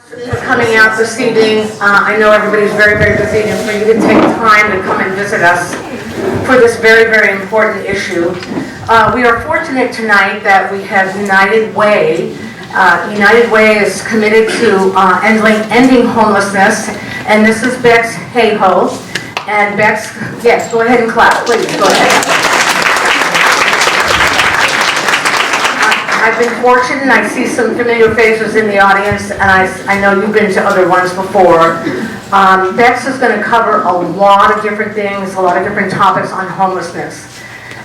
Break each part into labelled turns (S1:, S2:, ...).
S1: For coming out this evening. I know everybody's very, very busy, and for you to take time to come and visit us for this very, very important issue. We are fortunate tonight that we have United Way. United Way is committed to ending homelessness, and this is Becks Heyhoe. And Becks, yes, go ahead and clap, please, go ahead. I've been fortunate, and I see some familiar faces in the audience, and I know you've been to other ones before. Becks is going to cover a lot of different things, a lot of different topics on homelessness.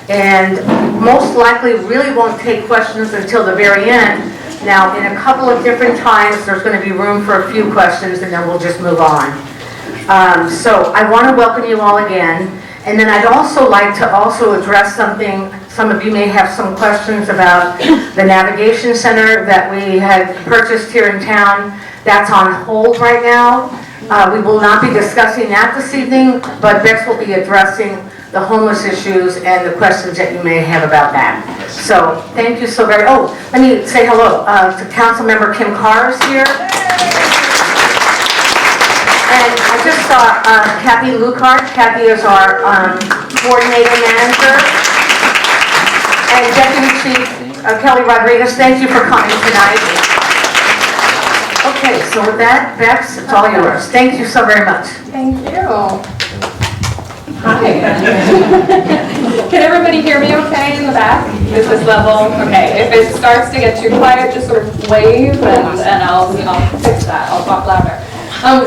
S1: And most likely really won't take questions until the very end. Now, in a couple of different times, there's going to be room for a few questions, and then we'll just move on. So I want to welcome you all again. And then I'd also like to address something. Some of you may have some questions about the navigation center that we had purchased here in town. That's on hold right now. We will not be discussing that this evening, but Becks will be addressing the homeless issues and the questions that you may have about that. So thank you so very much. Oh, let me say hello to Councilmember Kim Carr is here. And I just saw Kathy Lucart. Kathy is our coordinator manager. And Deputy Chief Kelly Rodriguez, thank you for coming tonight. Okay, so with that, Becks, it's all yours. Thank you so very much.
S2: Thank you. Hi. Can everybody hear me okay in the back? Is this level? Okay. If it starts to get too quiet, just sort of wave and I'll fix that. I'll talk louder.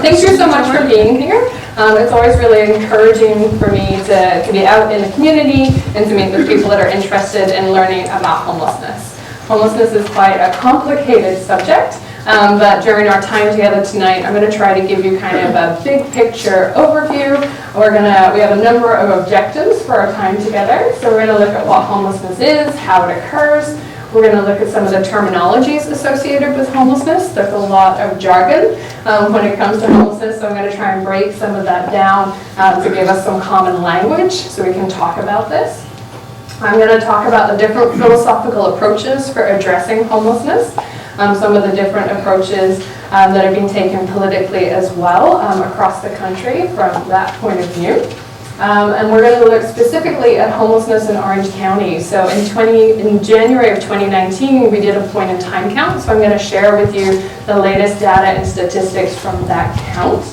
S2: Thank you so much for being here. It's always really encouraging for me to be out in the community and to meet with people that are interested in learning about homelessness. Homelessness is quite a complicated subject, but during our time together tonight, I'm going to try to give you kind of a big picture overview. We have a number of objectives for our time together. So we're going to look at what homelessness is, how it occurs. We're going to look at some of the terminologies associated with homelessness. There's a lot of jargon when it comes to homelessness, so I'm going to try and break some of that down to give us some common language so we can talk about this. I'm going to talk about the different philosophical approaches for addressing homelessness, some of the different approaches that are being taken politically as well across the country from that point of view. And we're going to look specifically at homelessness in Orange County. So in January of 2019, we did a point in time count. So I'm going to share with you the latest data and statistics from that count.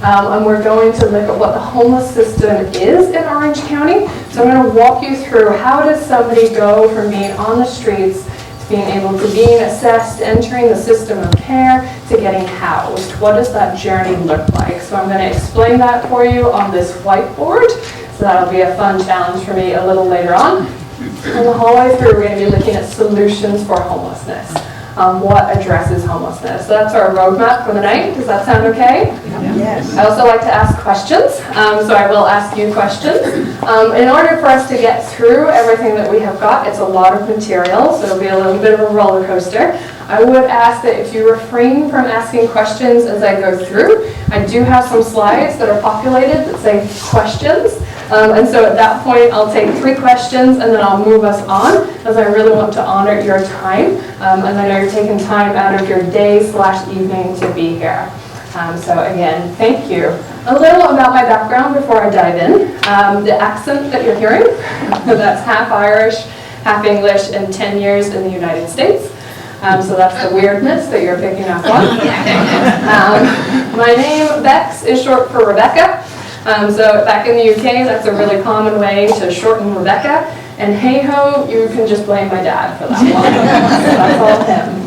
S2: And we're going to look at what the homeless system is in Orange County. So I'm going to walk you through how does somebody go from being on the streets to being able to being assessed, entering the system of care, to getting housed. What does that journey look like? So I'm going to explain that for you on this whiteboard. So that'll be a fun challenge for me a little later on. And the whole way through, we're going to be looking at solutions for homelessness. What addresses homelessness? So that's our roadmap for the night. Does that sound okay? Yes. I also like to ask questions, so I will ask you questions. In order for us to get through everything that we have got, it's a lot of material, so it'll be a little bit of a roller coaster. I would ask that if you refrain from asking questions as I go through. I do have some slides that are populated that say questions. And so at that point, I'll take 3 questions and then I'll move us on, as I really want to honor your time. And I know you're taking time out of your day/evening to be here. So again, thank you. A little about my background before I dive in. The accent that you're hearing, that's half Irish, half English, and 10 years in the United States. So that's the weirdness that you're picking up on. My name, Becks, is short for Rebecca. So back in the UK, that's a really common way to shorten Rebecca. And Heyhoe, you can just blame my dad for that one. That's all him.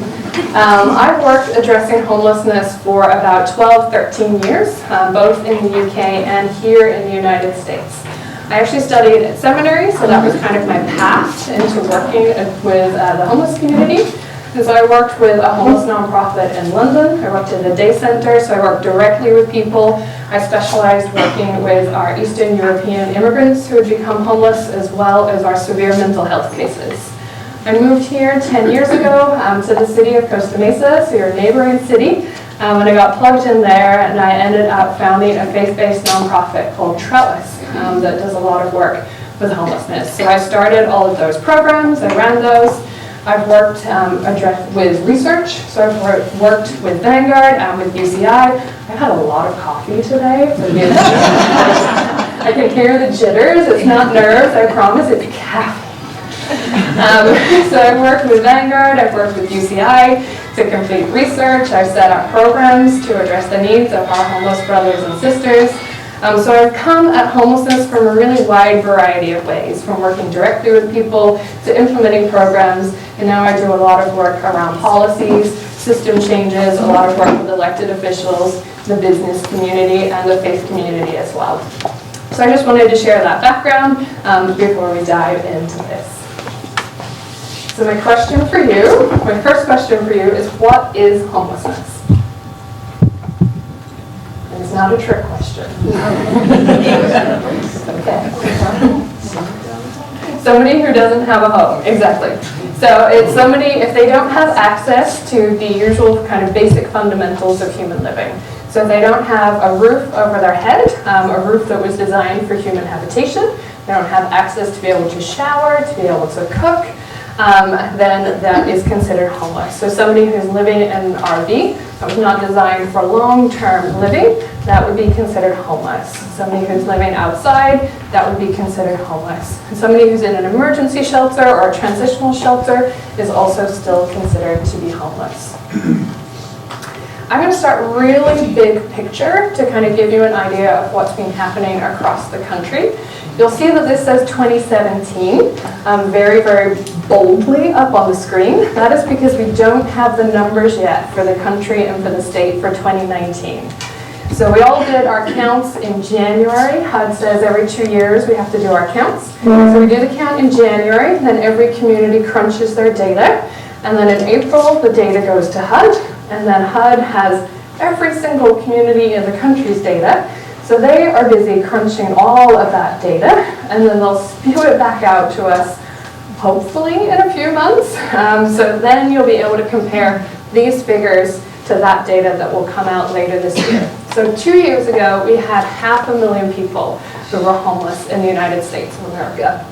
S2: I've worked addressing homelessness for about 12, 13 years, both in the UK and here in the United States. I actually studied at seminary, so that was kind of my path into working with the homeless community. And so I worked with a homeless nonprofit in London. I worked at a day center, so I worked directly with people. I specialized working with our Eastern European immigrants who had become homeless, as well as our severe mental health cases. I moved here 10 years ago to the city of Costa Mesa, so your neighboring city, and I got plugged in there, and I ended up founding a faith-based nonprofit called Trellis that does a lot of work with homelessness. So I started all of those programs, I ran those. I've worked with research, so I've worked with Vanguard and with UCI. I've had a lot of coffee today. I can hear the jitters. It's not nerves, I promise, it's caffeine. So I've worked with Vanguard, I've worked with UCI to complete research. I've set up programs to address the needs of our homeless brothers and sisters. So I've come at homelessness from a really wide variety of ways, from working directly with people to implementing programs, and now I do a lot of work around policies, system changes, a lot of work with elected officials, the business community, and the faith community as well. So I just wanted to share that background before we dive into this. So my first question for you is, what is homelessness? It's not a trick question. Okay. Somebody who doesn't have a home, exactly. So it's somebody, if they don't have access to the usual kind of basic fundamentals of human living. So if they don't have a roof over their head, a roof that was designed for human habitation, they don't have access to be able to shower, to be able to cook, then that is considered homeless. So somebody who's living in an RV that was not designed for long-term living, that would be considered homeless. Somebody who's living outside, that would be considered homeless. And somebody who's in an emergency shelter or a transitional shelter is also still considered to be homeless. I'm going to start really big picture to kind of give you an idea of what's been happening across the country. You'll see that this says 2017 very, very boldly up on the screen. That is because we don't have the numbers yet for the country and for the state for 2019. So we all did our counts in January. HUD says every 2 years we have to do our counts. So we do the count in January, then every community crunches their data. And then in April, the data goes to HUD. And then HUD has every single community in the country's data. So they are busy crunching all of that data, and then they'll spew it back out to us, hopefully in a few months. So then you'll be able to compare these figures to that data that will come out later this year. So 2 years ago, we had 500,000 people who were homeless in the United States of America.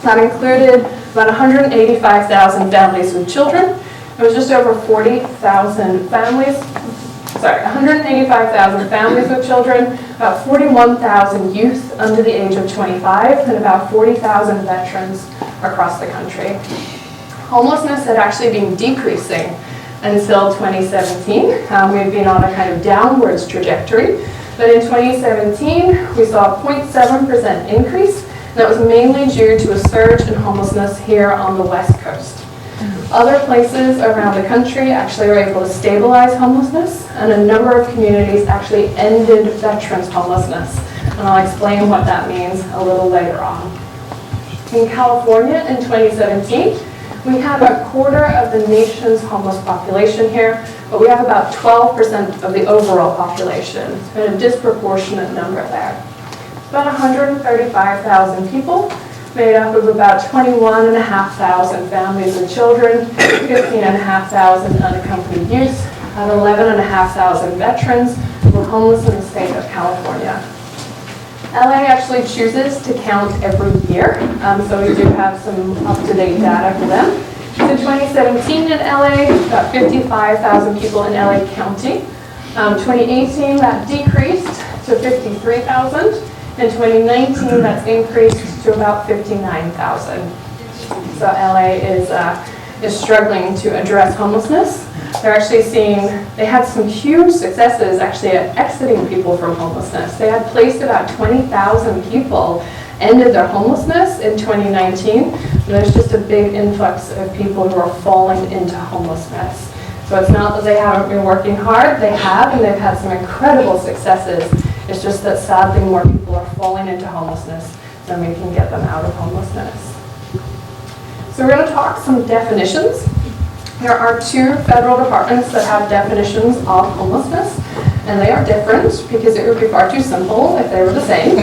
S2: That included about 185,000 families with children. It was just over 185,000 families with children, about 41,000 youth under the age of 25, and about 40,000 veterans across the country. Homelessness had actually been decreasing until 2017. We've been on a kind of downwards trajectory, but in 2017 we saw a 0.7% increase, and that was mainly due to a surge in homelessness here on the West Coast. Other places around the country actually were able to stabilize homelessness, and a number of communities actually ended veterans' homelessness. And I'll explain what that means a little later on. In California in 2017, we have a quarter of the nation's homeless population here, but we have about 12% of the overall population, and a disproportionate number there. About 135,000 people, made up of about 21,500 families with children, 15,500 unaccompanied youth, and 11,500 veterans were homeless in the state of California. LA actually chooses to count every year, so we do have some up-to-date data for them. So 2017 in LA, about 55,000 people in LA County. 2018, that decreased to 53,000. In 2019, that's increased to about 59,000. So LA is struggling to address homelessness. They're actually they had some huge successes actually at exiting people from homelessness. They had placed about 20,000 people, ended their homelessness in 2019. And there's just a big influx of people who are falling into homelessness. So it's not that they haven't been working hard, they have, and they've had some incredible successes. It's just that sadly more people are falling into homelessness than we can get them out of homelessness. So we're going to talk some definitions. There are 2 federal departments that have definitions of homelessness, and they are different because it would be far too simple if they were the same.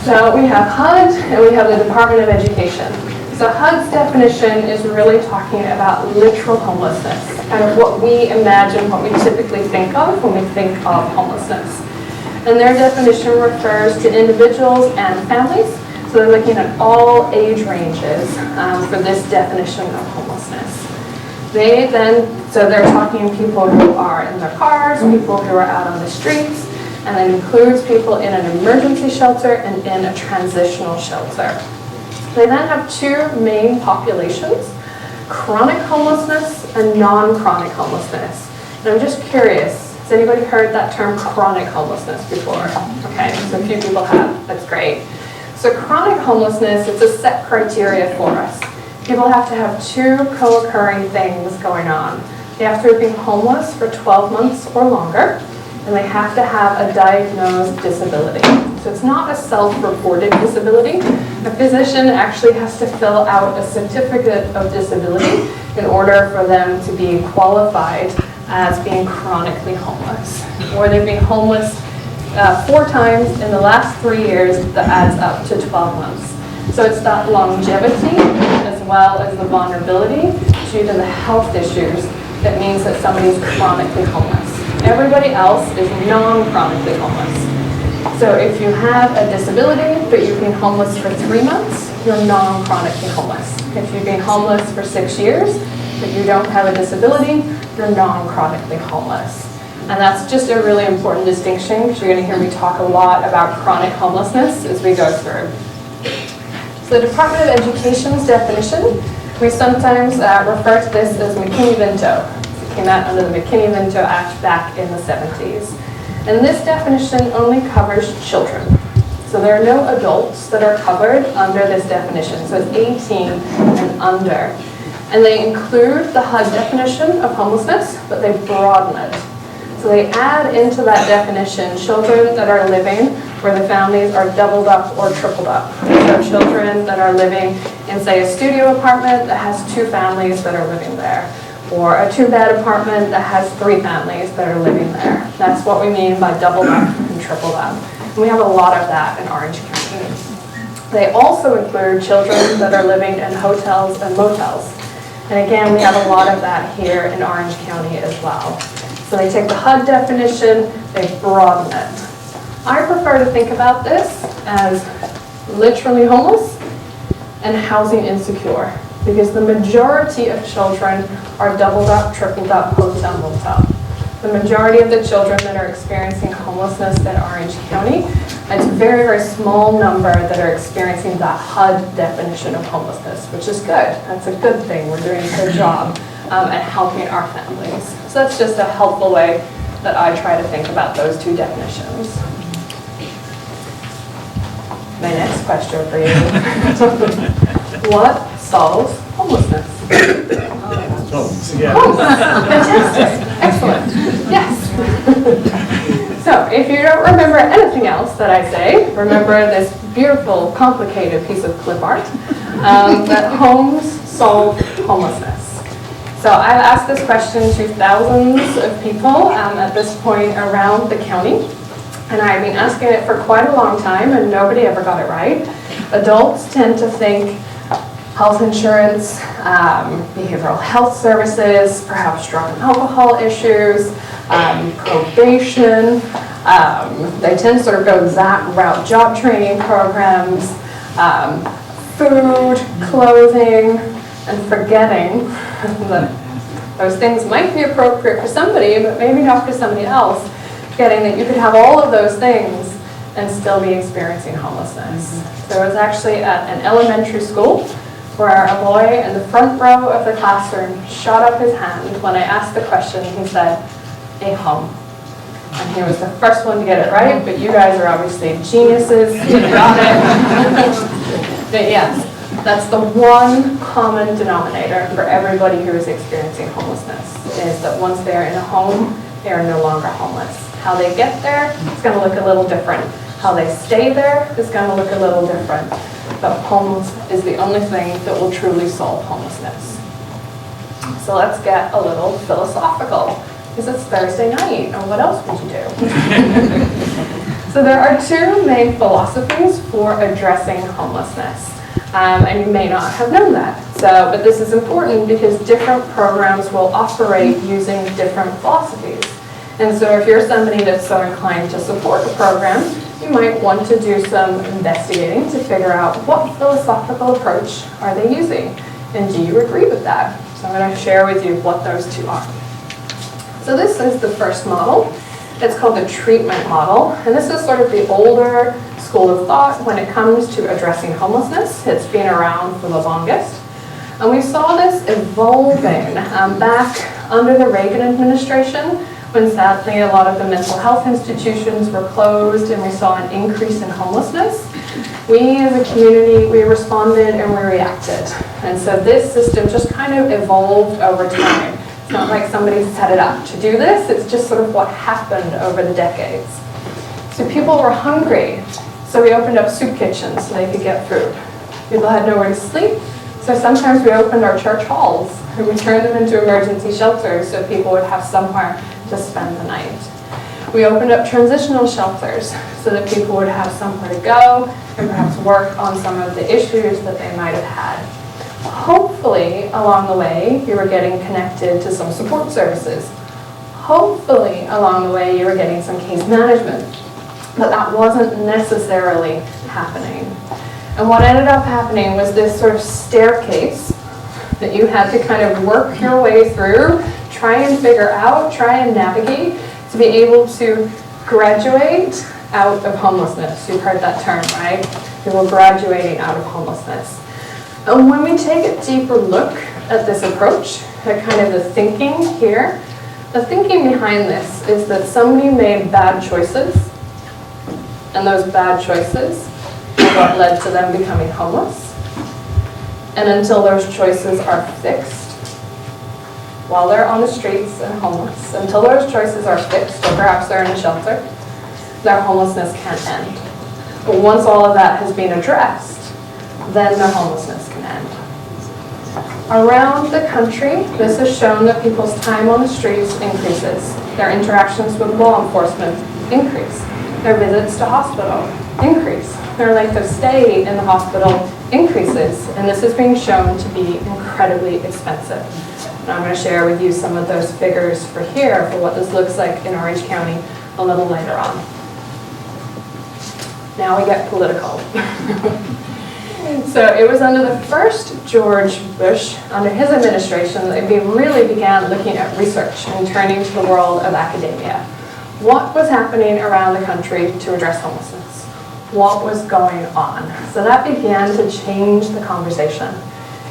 S2: So we have HUD and we have the Department of Education. So HUD's definition is really talking about literal homelessness, kind of what we imagine, what we typically think of when we think of homelessness. And their definition refers to individuals and families So they're looking at all age ranges for this definition of homelessness. So they're talking people who are in their cars, people who are out on the streets, and that includes people in an emergency shelter and in a transitional shelter. They then have two main populations, chronic homelessness and non-chronic homelessness. And I'm just curious, has anybody heard that term chronic homelessness before? Okay, so a few people have, that's great. So chronic homelessness, it's a set criteria for us. People have to have two co-occurring things going on. They have to have been homeless for 12 months or longer, and they have to have a diagnosed disability. So it's not a self-reported disability. A physician actually has to fill out a certificate of disability in order for them to be qualified as being chronically homeless. Or they've been homeless 4 times in the last 3 years, that adds up to 12 months. So it's that longevity as well as the vulnerability due to the health issues that means that somebody's chronically homeless. Everybody else is non-chronically homeless. So if you have a disability, but you've been homeless for 3 months, you're non-chronically homeless. If you've been homeless for 6 years, but you don't have a disability, you're non-chronically homeless. And that's just a really important distinction, because you're going to hear me talk a lot about chronic homelessness as we go through. So the Department of Education's definition, we sometimes refer to this as McKinney-Vento. It came out under the McKinney-Vento Act back in the 70s. And this definition only covers children. So there are no adults that are covered under this definition. So it's 18 and under. And they include the HUD definition of homelessness, but they broaden it. So they add into that definition children that are living where the families are doubled up or tripled up. So children that are living in, say, a studio apartment that has 2 families that are living there, or a 2-bed apartment that has 3 families that are living there. That's what we mean by doubled up and tripled up. And we have a lot of that in Orange County. They also include children that are living in hotels and motels. And again, we have a lot of that here in Orange County as well. So they take the HUD definition, they broaden it. I prefer to think about this as literally homeless and housing insecure, because the majority of children are doubled up, tripled up, hotel, motel. The majority of the children that are experiencing homelessness in Orange County, it's a very, very small number that are experiencing that HUD definition of homelessness, which is good. That's a good thing. We're doing a good job at helping our families. So that's just a helpful way that I try to think about those 2 definitions. My next question for you. What solves homelessness? Fantastic. Excellent. Yes. So if you don't remember anything else that I say, remember this beautiful, complicated piece of clip art, that homes solve homelessness. So I've asked this question to thousands of people at this point around the county, and I've been asking it for quite a long time, and nobody ever got it right. Adults tend to think health insurance, behavioral health services, perhaps drug and alcohol issues, probation. They tend to sort of go that route, job training programs, food, clothing, and forgetting that those things might be appropriate for somebody, but maybe not for somebody else. Forgetting that you could have all of those things and still be experiencing homelessness. So I was actually at an elementary school where a boy in the front row of the classroom shot up his hand when I asked the question. He said, "A home." And he was the first one to get it right, but you guys are obviously geniuses. You got it. But yes, that's the one common denominator for everybody who is experiencing homelessness, is that once they are in a home, they are no longer homeless. How they get there is going to look a little different. How they stay there is going to look a little different. But homeless is the only thing that will truly solve homelessness. So let's get a little philosophical, because it's Thursday night, and what else would you do? So there are 2 main philosophies for addressing homelessness. And you may not have known that. But this is important because different programs will operate using different philosophies. And so if you're somebody that's so inclined to support the program, you might want to do some investigating to figure out what philosophical approach are they using, and do you agree with that? So I'm going to share with you what those two are. So this is the first model. It's called the treatment model, and this is sort of the older school of thought when it comes to addressing homelessness. It's been around for the longest. And we saw this evolving back under the Reagan administration, when sadly a lot of the mental health institutions were closed and we saw an increase in homelessness. We as a community, we responded and we reacted. And so this system just kind of evolved over time. It's not like somebody set it up to do this, it's just sort of what happened over the decades. So people were hungry, so we opened up soup kitchens so they could get food. People had nowhere to sleep, so sometimes we opened our church halls and we turned them into emergency shelters so people would have somewhere to spend the night. We opened up transitional shelters so that people would have somewhere to go and perhaps work on some of the issues that they might have had. Hopefully, along the way, you were getting connected to some support services. Hopefully, along the way, you were getting some case management, but that wasn't necessarily happening. And what ended up happening was this sort of staircase that you had to kind of work your way through, try and figure out, try and navigate to be able to graduate out of homelessness. You've heard that term, right? People graduating out of homelessness. And when we take a deeper look at this approach, at kind of the thinking here, the thinking behind this is that somebody made bad choices, and those bad choices are what led to them becoming homeless. And until those choices are fixed, while they're on the streets and homeless, until those choices are fixed, or perhaps they're in a shelter, their homelessness can't end. But once all of that has been addressed, then their homelessness can end. Around the country, this has shown that people's time on the streets increases. Their interactions with law enforcement increase. Their visits to hospital increase. Their length of stay in the hospital increases. And this is being shown to be incredibly expensive. And I'm going to share with you some of those figures for here for what this looks like in Orange County a little later on. Now we get political. So it was under the first George Bush, under his administration, that we really began looking at research and turning to the world of academia. What was happening around the country to address homelessness? What was going on? So that began to change the conversation.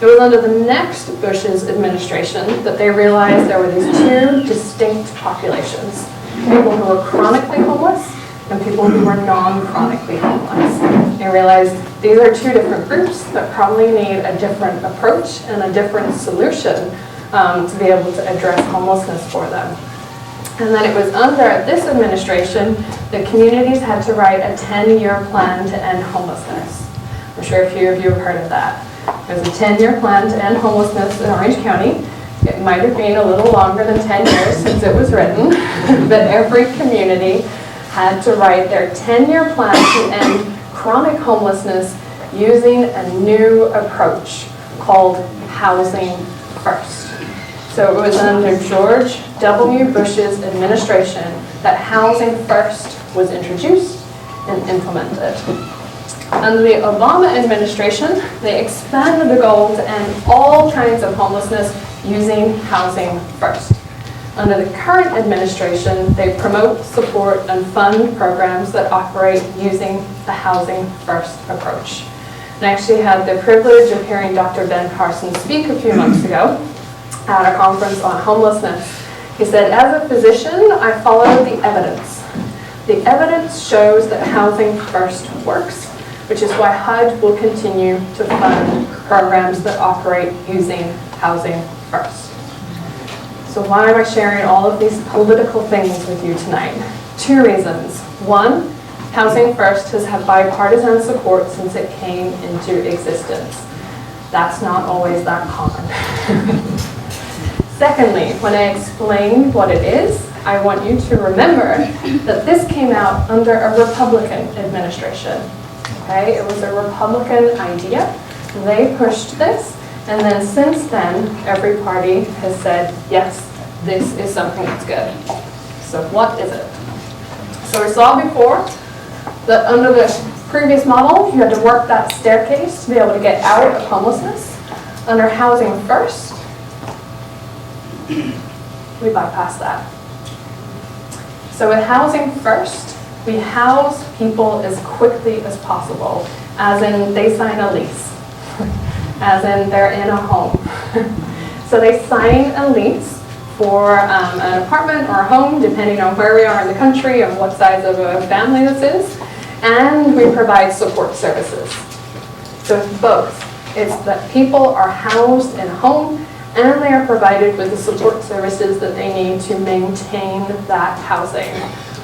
S2: It was under the next Bush's administration that they realized there were these two distinct populations. People who were chronically homeless and people who were non-chronically homeless. They realized these are two different groups that probably need a different approach and a different solution to be able to address homelessness for them. And then it was under this administration that communities had to write a 10-year plan to end homelessness. I'm sure a few of you have heard of that. There's a 10-year plan to end homelessness in Orange County. It might have been a little longer than 10 years since it was written, but every community had to write their 10-year plan to end chronic homelessness using a new approach called Housing First. So it was under George W. Bush's administration that Housing First was introduced and implemented. Under the Obama administration, they expanded the goal to end all kinds of homelessness using Housing First. Under the current administration, they promote, support, and fund programs that operate using the Housing First approach. And I actually had the privilege of hearing Dr. Ben Carson speak a few months ago at a conference on homelessness. He said, as a physician, I follow the evidence. The evidence shows that Housing First works, which is why HUD will continue to fund programs that operate using Housing First. So why am I sharing all of these political things with you tonight? Two reasons. One, Housing First has had bipartisan support since it came into existence. That's not always that common. Secondly, when I explain what it is, I want you to remember that this came out under a Republican administration. Okay? It was a Republican idea. They pushed this, and then since then, every party has said, yes, this is something that's good. So what is it? So we saw before, Under the previous model, you had to work that staircase to be able to get out of homelessness. Under Housing First, we bypass that. So with Housing First, we house people as quickly as possible, as in they sign a lease, as in they're in a home. So they sign a lease for an apartment or a home, depending on where we are in the country and what size of a family this is, and we provide support services. So it's both. It's that people are housed in a home and they are provided with the support services that they need to maintain that housing.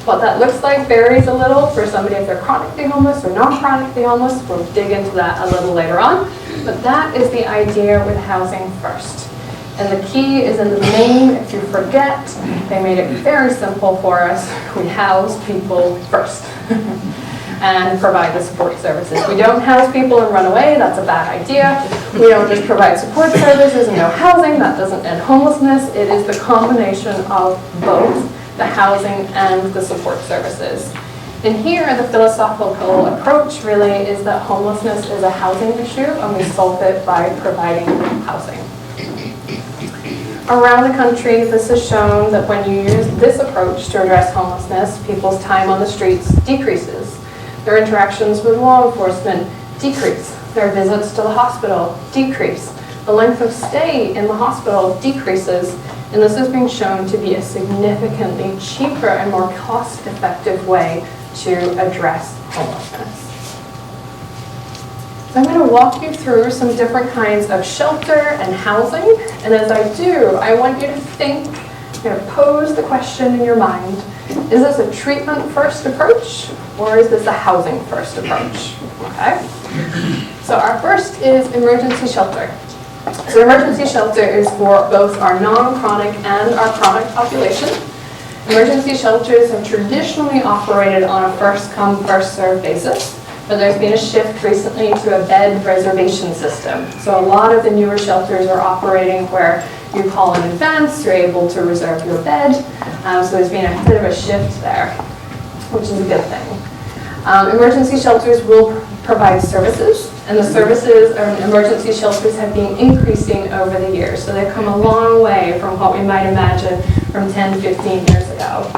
S2: What that looks like varies a little for somebody if they're chronically homeless or non-chronically homeless. We'll dig into that a little later on. But that is the idea with Housing First. And the key is in the name. If you forget, they made it very simple for us. We house people first and provide the support services. We don't house people and run away. That's a bad idea. We don't just provide support services and no housing. That doesn't end homelessness. It is the combination of both the housing and the support services. And here, the philosophical approach really is that homelessness is a housing issue and we solve it by providing housing. Around the country, this has shown that when you use this approach to address homelessness, people's time on the streets decreases. Their interactions with law enforcement decrease. Their visits to the hospital decrease. The length of stay in the hospital decreases. And this has been shown to be a significantly cheaper and more cost-effective way to address homelessness. So I'm going to walk you through some different kinds of shelter and housing. And as I do, I want you to think, I'm going to pose the question in your mind, is this a treatment-first approach or is this a housing-first approach? Okay? So our first is emergency shelter. So emergency shelter is for both our non-chronic and our chronic population. Emergency shelters have traditionally operated on a first-come, first-served basis, but there's been a shift recently to a bed reservation system. So a lot of the newer shelters are operating where you call in advance, you're able to reserve your bed. So there's been a bit of a shift there, which is a good thing. Emergency shelters will provide services, and the services in emergency shelters have been increasing over the years. So they've come a long way from what we might imagine from 10, 15 years ago.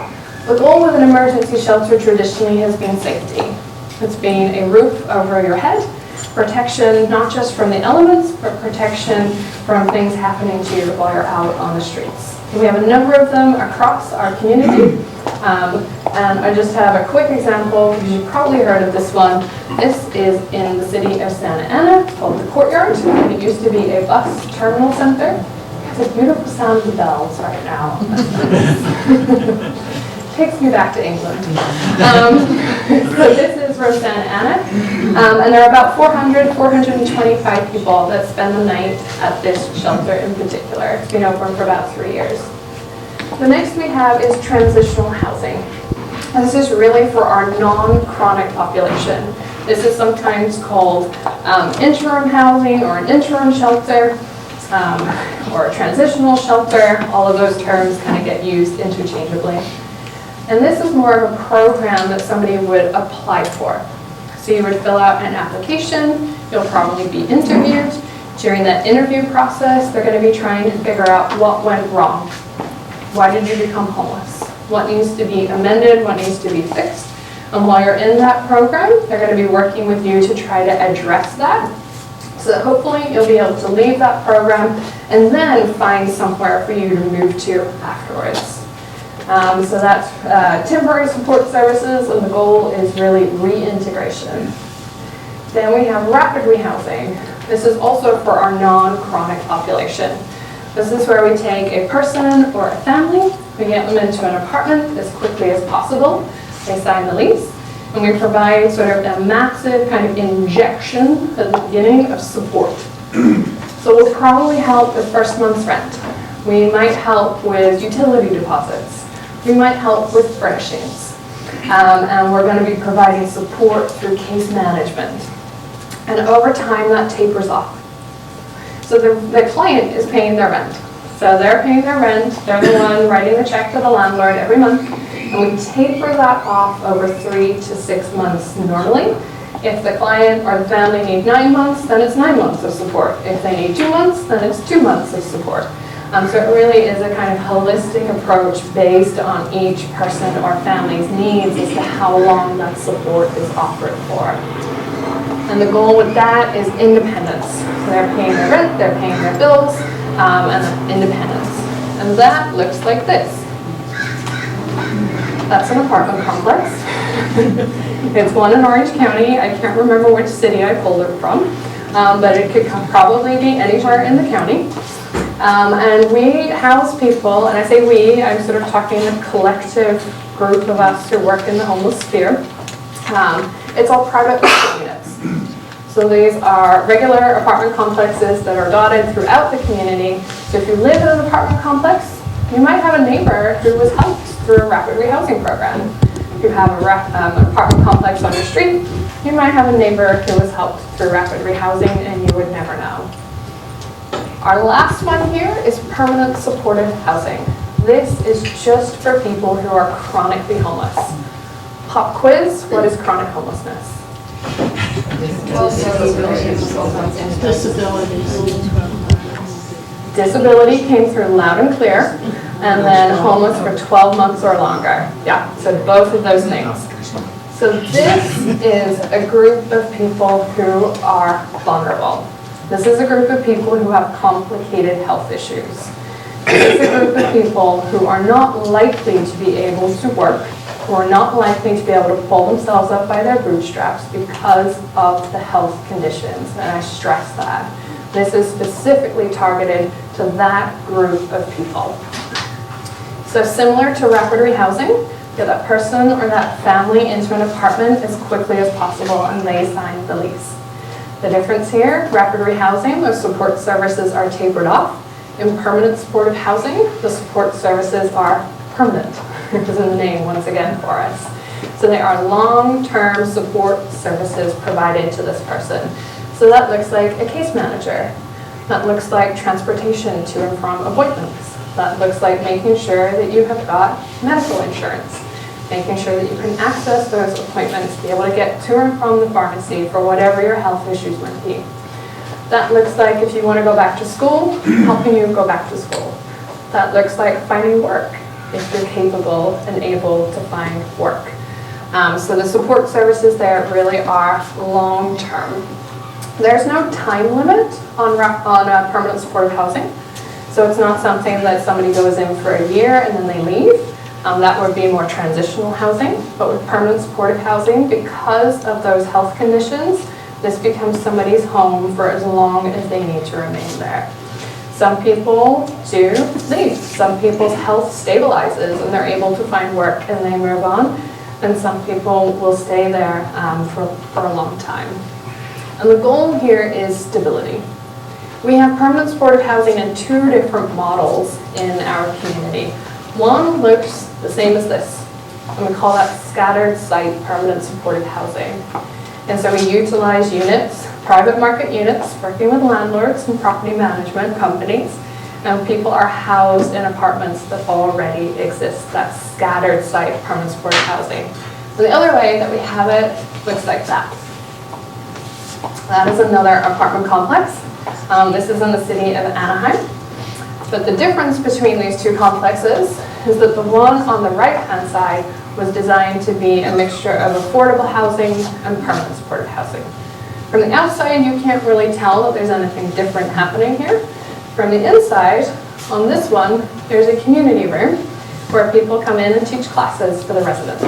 S2: The goal with an emergency shelter traditionally has been safety. It's been a roof over your head, protection not just from the elements, but protection from things happening to you while you're out on the streets. We have a number of them across our community. And I just have a quick example. You've probably heard of this one. This is in the city of Santa Ana, called the Courtyard. It used to be a bus terminal center. It's a beautiful sound of the bells right now. Takes me back to England. So this is from Santa Ana. And there are about 425 people that spend the night at this shelter in particular. It's been open for about 3 years. The next we have is transitional housing. And this is really for our non-chronic population. This is sometimes called interim housing or an interim shelter or a transitional shelter. All of those terms kind of get used interchangeably. And this is more of a program that somebody would apply for. So you would fill out an application. You'll probably be interviewed. During that interview process, they're going to be trying to figure out what went wrong. Why did you become homeless? What needs to be amended? What needs to be fixed? And while you're in that program, they're going to be working with you to try to address that. So that hopefully you'll be able to leave that program and then find somewhere for you to move to afterwards. So that's temporary support services, and the goal is really reintegration. Then we have rapid rehousing. This is also for our non-chronic population. This is where we take a person or a family, we get them into an apartment as quickly as possible, they sign the lease, and we provide sort of a massive kind of injection at the beginning of support. So we'll probably help with first month's rent. We might help with utility deposits. We might help with furnishings. And we're going to be providing support through case management. And over time, that tapers off. So the client is paying their rent. So they're paying their rent. They're the one writing the check to the landlord every month. And we taper that off over 3 to 6 months normally. If the client or the family need 9 months, then it's 9 months of support. If they need 2 months, then it's 2 months of support. So it really is a kind of holistic approach based on each person or family's needs as to how long that support is offered for. And the goal with that is independence. So they're paying their rent, they're paying their bills, and independence. And that looks like this. That's an apartment complex. It's one in Orange County. I can't remember which city I pulled it from, but it could probably be anywhere in the county. And we house people, and I say we, I'm sort of talking a collective group of us who work in the homeless sphere. It's all private market units. So these are regular apartment complexes that are dotted throughout the community. So if you live in an apartment complex, you might have a neighbor who was helped through a rapid rehousing program. If you have an apartment complex on your street, you might have a neighbor who was helped through rapid rehousing and you would never know. Our last one here is permanent supported housing. This is just for people who are chronically homeless. Pop quiz, what is chronic homelessness? Disability came through loud and clear, and then homeless for 12 months or longer. Yeah, so both of those things. So this is a group of people who are vulnerable. This is a group of people who have complicated health issues. This is a group of people who are not likely to be able to work, who are not likely to be able to pull themselves up by their bootstraps because of the health conditions, and I stress that. This is specifically targeted to that group of people. So similar to rapid rehousing, get that person or that family into an apartment as quickly as possible and they sign the lease. The difference here, rapid rehousing, those support services are tapered off. In permanent supportive housing, the support services are permanent, which is in the name once again for us. So they are long-term support services provided to this person. So that looks like a case manager. That looks like transportation to and from appointments. That looks like making sure that you have got medical insurance, making sure that you can access those appointments, be able to get to and from the pharmacy for whatever your health issues might be. That looks like if you want to go back to school, helping you go back to school. That looks like finding work if you're capable and able to find work. So the support services there really are long-term. There's no time limit on permanent supportive housing. So it's not something that somebody goes in for a year and then they leave. That would be more transitional housing. But with permanent supportive housing, because of those health conditions, this becomes somebody's home for as long as they need to remain there. Some people do leave. Some people's health stabilizes and they're able to find work and they move on. And some people will stay there for a long time. And the goal here is stability. We have permanent supportive housing in 2 different models in our community. One looks the same as this, and we call that scattered site permanent supportive housing. And so we utilize units, private market units, working with landlords and property management companies, and people are housed in apartments that already exist. That's scattered site permanent supportive housing. So the other way that we have it looks like that. That is another apartment complex. This is in the city of Anaheim. But the difference between these 2 complexes is that the one on the right-hand side was designed to be a mixture of affordable housing and permanent supportive housing. From the outside, you can't really tell that there's anything different happening here. From the inside, on this one, there's a community room where people come in and teach classes for the residents.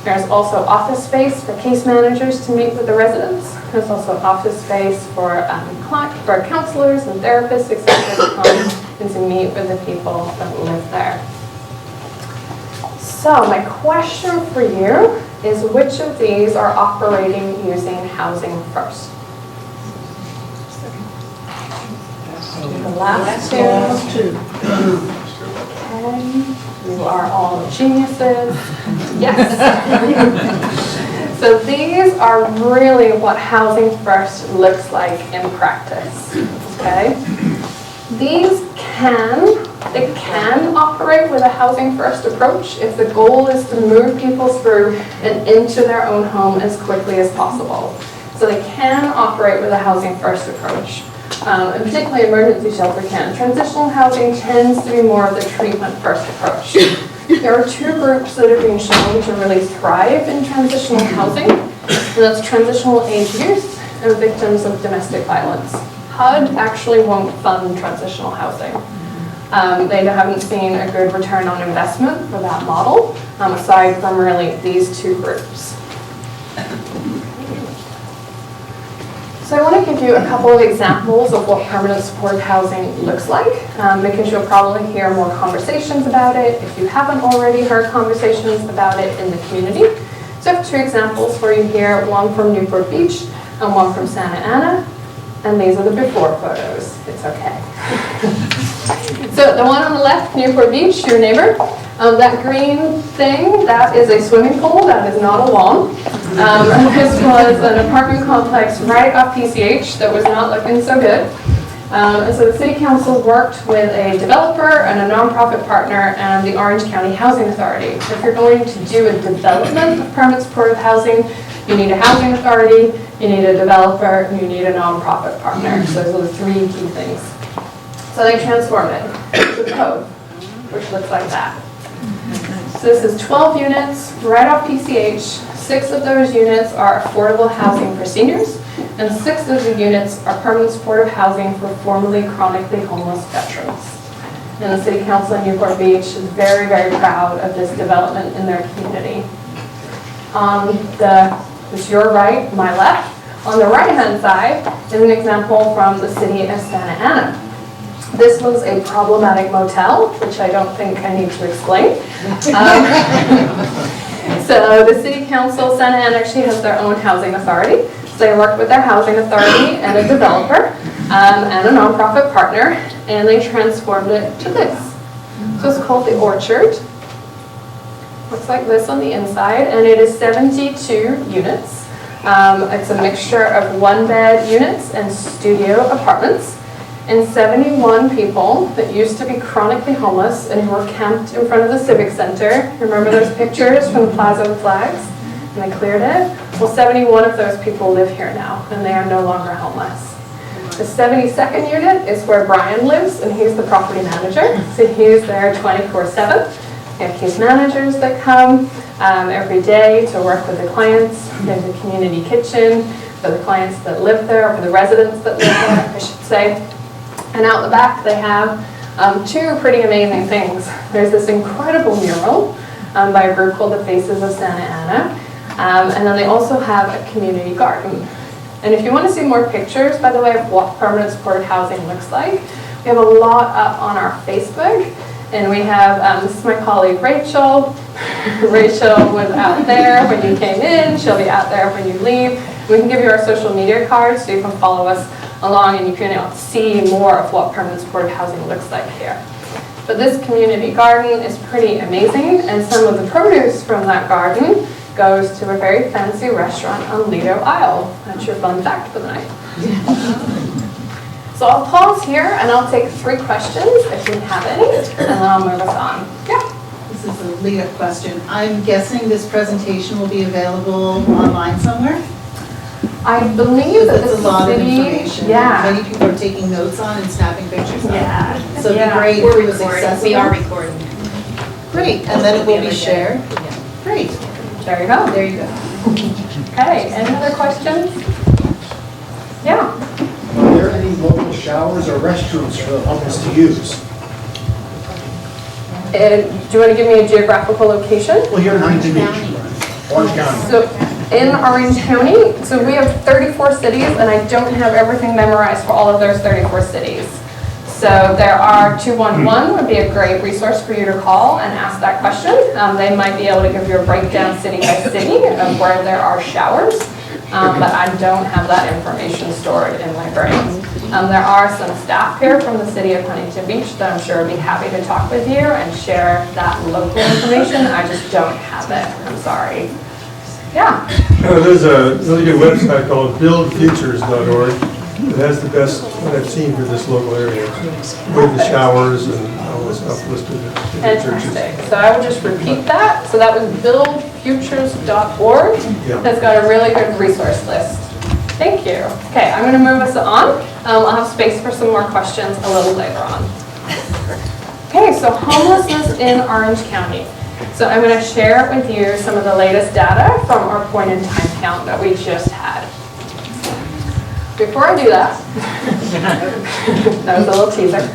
S2: There's also office space for case managers to meet with the residents. There's also office space for counselors and therapists, etc., to come and to meet with the people that live there. So my question for you is, which of these are operating using Housing First? The last two. Okay. You are all geniuses. Yes. So these are really what Housing First looks like in practice. Okay. These can They can operate with a housing first approach if the goal is to move people through and into their own home as quickly as possible. So they can operate with a housing first approach. And particularly emergency shelter can. Transitional housing tends to be more of the treatment first approach. There are two groups that have been shown to really thrive in transitional housing, and that's transitional age youth and victims of domestic violence. HUD actually won't fund transitional housing. They haven't seen a good return on investment for that model, aside from really these two groups. So I want to give you a couple of examples of what permanent supportive housing looks like, because you'll probably hear more conversations about it if you haven't already heard conversations about it in the community. So I have two examples for you here, one from Newport Beach and one from Santa Ana, and these are the before photos. It's okay. So the one on the left, Newport Beach, your neighbor, that green thing, that is a swimming pool, that is not a lawn. This was an apartment complex right off PCH that was not looking so good. And so the City Council worked with a developer and a nonprofit partner and the Orange County Housing Authority. So if you're going to do a development of permanent supportive housing, you need a housing authority, you need a developer, and you need a nonprofit partner. So those are the three key things. So they transformed it to the code, which looks like that. So this is 12 units right off PCH. 6 of those units are affordable housing for seniors, and 6 of the units are permanent supportive housing for formerly chronically homeless veterans. And the City Council in Newport Beach is very, very proud of this development in their community. It's your right, my left. On the right-hand side is an example from the city of Santa Ana. This was a problematic motel, which I don't think I need to explain. So the City Council, Santa Ana actually has their own housing authority. So they worked with their housing authority and a developer and a nonprofit partner, and they transformed it to this. So it's called the Orchard. Looks like this on the inside, and it is 72 units. It's a mixture of 1-bed units and studio apartments. And 71 people that used to be chronically homeless and who were camped in front of the Civic Center. Remember those pictures from the Plaza of Flags? And they cleared it? Well, 71 of those people live here now, and they are no longer homeless. The 72nd unit is where Brian lives, and he's the property manager. So he's there 24/7. We have case managers that come every day to work with the clients. There's a community kitchen for the clients that live there, or for the residents that live there, I should say. And out the back they have two pretty amazing things. There's this incredible mural by a group called the Faces of Santa Ana. And then they also have a community garden. And if you want to see more pictures, by the way, of what permanent supportive housing looks like, we have a lot up on our Facebook. And we have, this is my colleague Rachel. Rachel was out there when you came in. She'll be out there when you leave. We can give you our social media cards so you can follow us along and you can see more of what permanent supportive housing looks like here. But this community garden is pretty amazing, and some of the produce from that garden goes to a very fancy restaurant on Lido Isle. That's your fun fact for the night. So I'll pause here and I'll take 3 questions if you have any, and then I'll move us on. Yeah.
S3: This is a lead-up question. I'm guessing this presentation will be available online somewhere?
S2: I believe that
S3: it's a lot of information.
S2: Yeah.
S3: Many people are taking notes on and snapping pictures of.
S2: Yeah.
S3: So it'd be great if it was accessible.
S4: We are recording.
S3: Great, and then it will be shared. Great.
S2: There you go.
S3: There you go.
S2: Okay, any other questions? Yeah.
S5: Are there any local showers or restrooms for the homeless to use?
S2: Do you want to give me a geographical location?
S5: Well, here in Huntington Beach, Orange County.
S2: So in Orange County, so we have 34 cities, and I don't have everything memorized for all of those 34 cities. So there are 211 would be a great resource for you to call and ask that question. They might be able to give you a breakdown city by city of where there are showers, but I don't have that information stored in my brain. There are some staff here from the city of Huntington Beach that I'm sure would be happy to talk with you and share that local information. I just don't have it. I'm sorry. Yeah.
S6: There's a really good website called buildfutures.org. It has the best what I've seen for this local area, with the showers and all was uplisted in the churches.
S2: Fantastic. So I will just repeat that. So that was buildfutures.org.
S6: Yeah.
S2: That's got a really good resource list. Thank you. Okay, I'm going to move us on. I'll have space for some more questions a little later on. Okay, so homelessness in Orange County. So I'm going to share with you some of the latest data from our point in time count that we just had. Before I do that, that was a little teaser.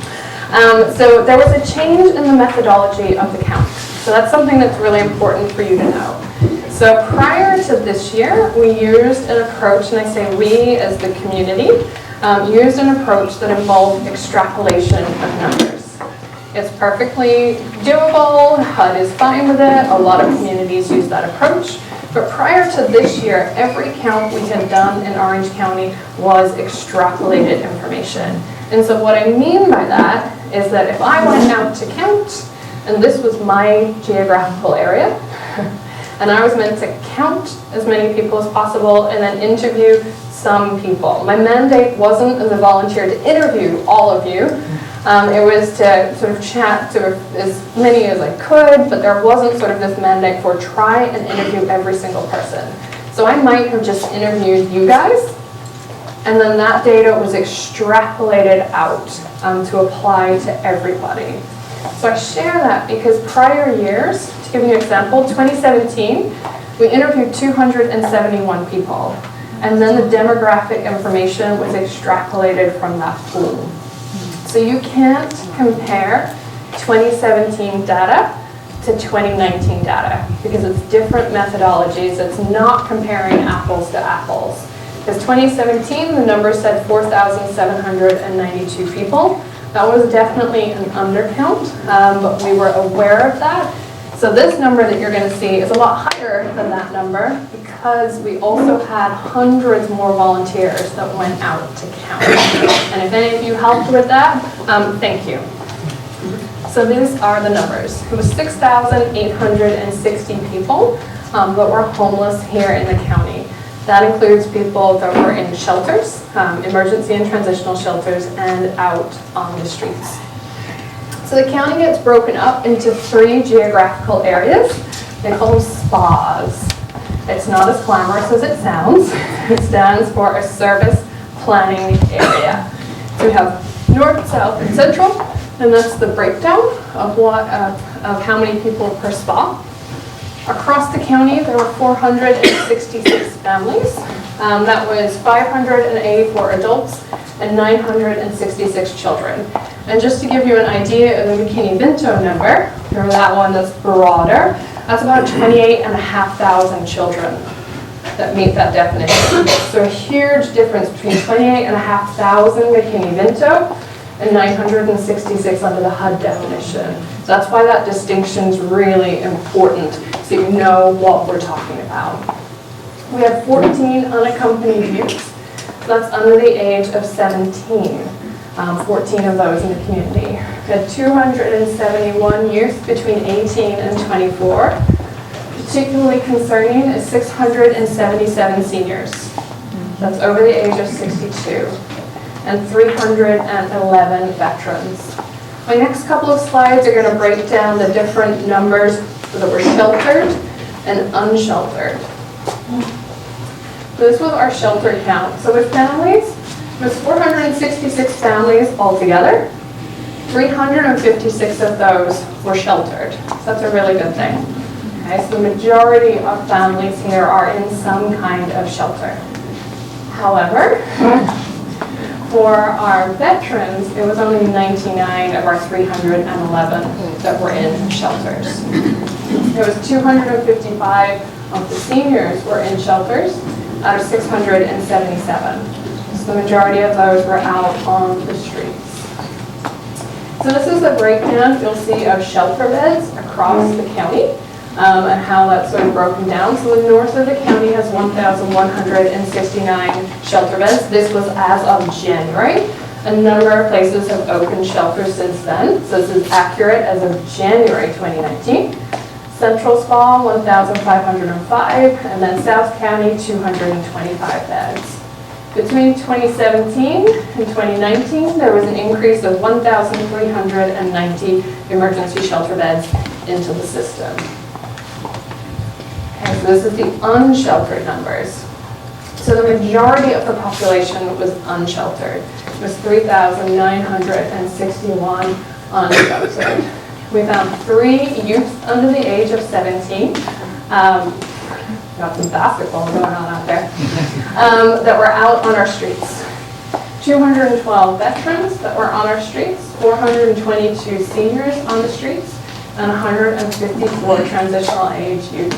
S2: So there was a change in the methodology of the count. So that's something that's really important for you to know. So prior to this year, we used an approach, and I say we as the community, used an approach that involved extrapolation of numbers. It's perfectly doable, HUD is fine with it, a lot of communities use that approach. But prior to this year, every count we had done in Orange County was extrapolated information. And so what I mean by that is that if I went out to count, and this was my geographical area, and I was meant to count as many people as possible and then interview some people. My mandate wasn't as a volunteer to interview all of you. It was to sort of chat to as many as I could, but there wasn't sort of this mandate for try and interview every single person. So I might have just interviewed you guys, and then that data was extrapolated out to apply to everybody. So I share that because prior years, to give you an example, 2017, we interviewed 271 people, and then the demographic information was extrapolated from that pool. So you can't compare 2017 data to 2019 data because it's different methodologies. It's not comparing apples to apples. Because 2017, the number said 4,792 people. That was definitely an undercount, but we were aware of that. So this number that you're going to see is a lot higher than that number because we also had hundreds more volunteers that went out to count. And if any of you helped with that, thank you. So these are the numbers. It was 6,860 people that were homeless here in the county. That includes people that were in shelters, emergency and transitional shelters, and out on the streets. So the county gets broken up into 3 geographical areas. They call them SPAs. It's not as glamorous as it sounds. It stands for a service planning area. So we have north, south, and central, and that's the breakdown of of how many people per SPA. Across the county, there were 466 families. That was 584 adults and 966 children. And just to give you an idea of the McKinney-Vento number, or that one that's broader, that's about 28,500 children that meet that definition. So a huge difference between 28,500 McKinney-Vento and 966 under the HUD definition. So that's why that distinction is really important, so you know what we're talking about. We have 14 unaccompanied youths. That's under the age of 17. 14 of those in the community. We had 271 youth between 18 and 24. Particularly concerning is 677 seniors. That's over the age of 62. And 311 veterans. My next couple of slides are going to break down the different numbers that were sheltered and unsheltered. So this was our sheltered count. So with families, it was 466 families altogether. 356 of those were sheltered. So that's a really good thing. Okay, so the majority of families here are in some kind of shelter. However, for our veterans, it was only 99 of our 311 that were in shelters. There was 255 of the seniors were in shelters out of 677. So the majority of those were out on the streets. So this is the breakdown you'll see of shelter beds across the county and how that's sort of broken down. So the north of the county has 1,169 shelter beds. This was as of January. A number of places have opened shelters since then. So this is accurate as of January 2019. Central Spa, 1,505, and then South County, 225 beds. Between 2017 and 2019, there was an increase of 1,390 emergency shelter beds into the system. Okay, so this is the unsheltered numbers. So the majority of the population was unsheltered. It was 3,961 unsheltered. We found 3 youth under the age of 17. Got some basketball going on out there, that were out on our streets. 212 veterans that were on our streets, 422 seniors on the streets, and 154 transitional age youth.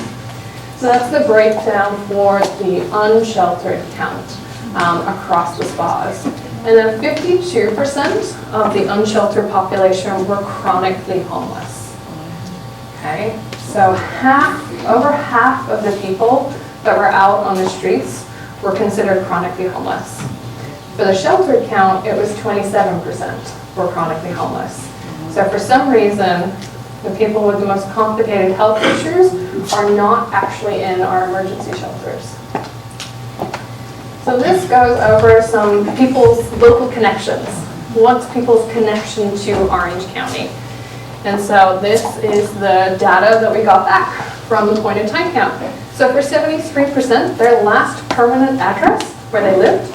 S2: So that's the breakdown for the unsheltered count across the spas. And then 52% of the unsheltered population were chronically homeless. Okay, so over half of the people that were out on the streets were considered chronically homeless. For the sheltered count, it was 27% were chronically homeless. So for some reason, the people with the most complicated health issues are not actually in our emergency shelters. So this goes over some people's local connections. What's people's connection to Orange County? And so this is the data that we got back from the point in time count. So for 73%, their last permanent address where they lived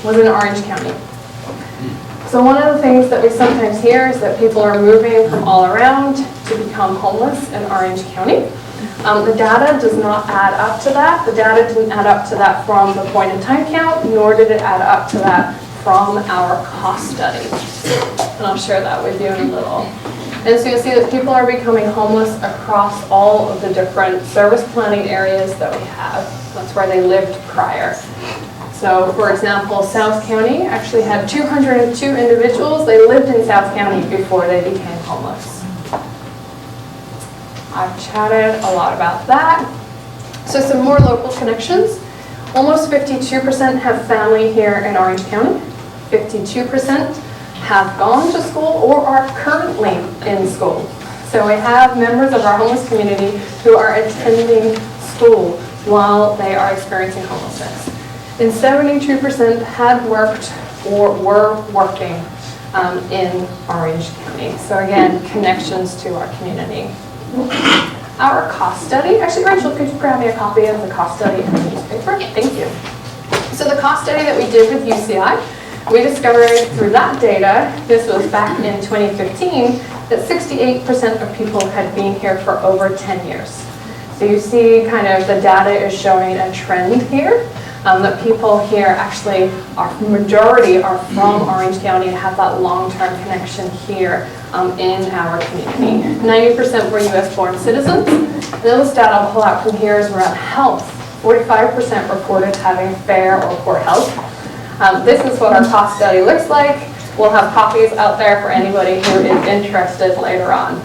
S2: was in Orange County. So one of the things that we sometimes hear is that people are moving from all around to become homeless in Orange County. The data does not add up to that. The data didn't add up to that from the point in time count, nor did it add up to that from our cost study. And I'll share that with you in a little. And so you'll see that people are becoming homeless across all of the different service planning areas that we have. That's where they lived prior. So for example, South County actually had 202 individuals. They lived in South County before they became homeless. I've chatted a lot about that. So some more local connections. Almost 52% have family here in Orange County. 52% have gone to school or are currently in school. So we have members of our homeless community who are attending school while they are experiencing homelessness. And 72% had worked or were working in Orange County. So again, connections to our community. Our cost study, actually Rachel, could you grab me a copy of the cost study in the newspaper? Thank you. So the cost study that we did with UCI, we discovered through that data, this was back in 2015, that 68% of people had been here for over 10 years. So you see kind of the data is showing a trend here. That people here actually, majority are from Orange County and have that long-term connection here in our community. 90% were US-born citizens. The other stat I'll pull out from here is around health. 45% reported having fair or poor health. This is what our cost study looks like. We'll have copies out there for anybody who is interested later on.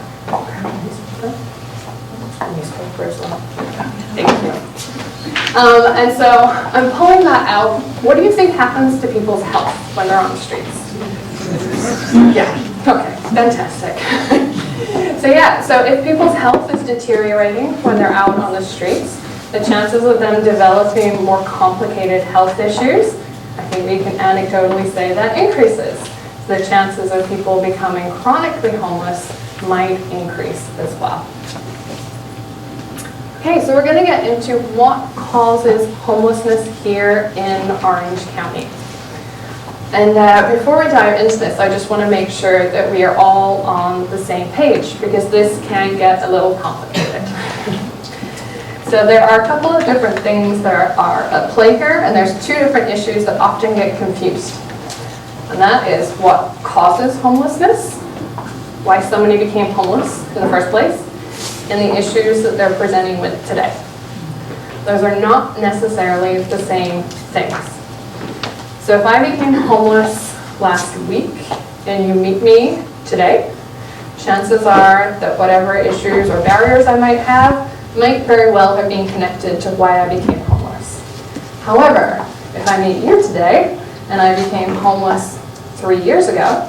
S2: Thank you. And so I'm pulling that out. What do you think happens to people's health when they're on the streets? Yeah, okay, fantastic. So if people's health is deteriorating when they're out on the streets, the chances of them developing more complicated health issues, I think we can anecdotally say that increases. The chances of people becoming chronically homeless might increase as well. Okay, so we're going to get into what causes homelessness here in Orange County. And before we dive into this, I just want to make sure that we are all on the same page, because this can get a little complicated. So there are a couple of different things that are at play here, and there's 2 different issues that often get confused. And that is what causes homelessness, why somebody became homeless in the first place, and the issues that they're presenting with today. Those are not necessarily the same things. So if I became homeless last week and you meet me today, chances are that whatever issues or barriers I might have might very well have been connected to why I became homeless. However, if I meet you today and I became homeless 3 years ago,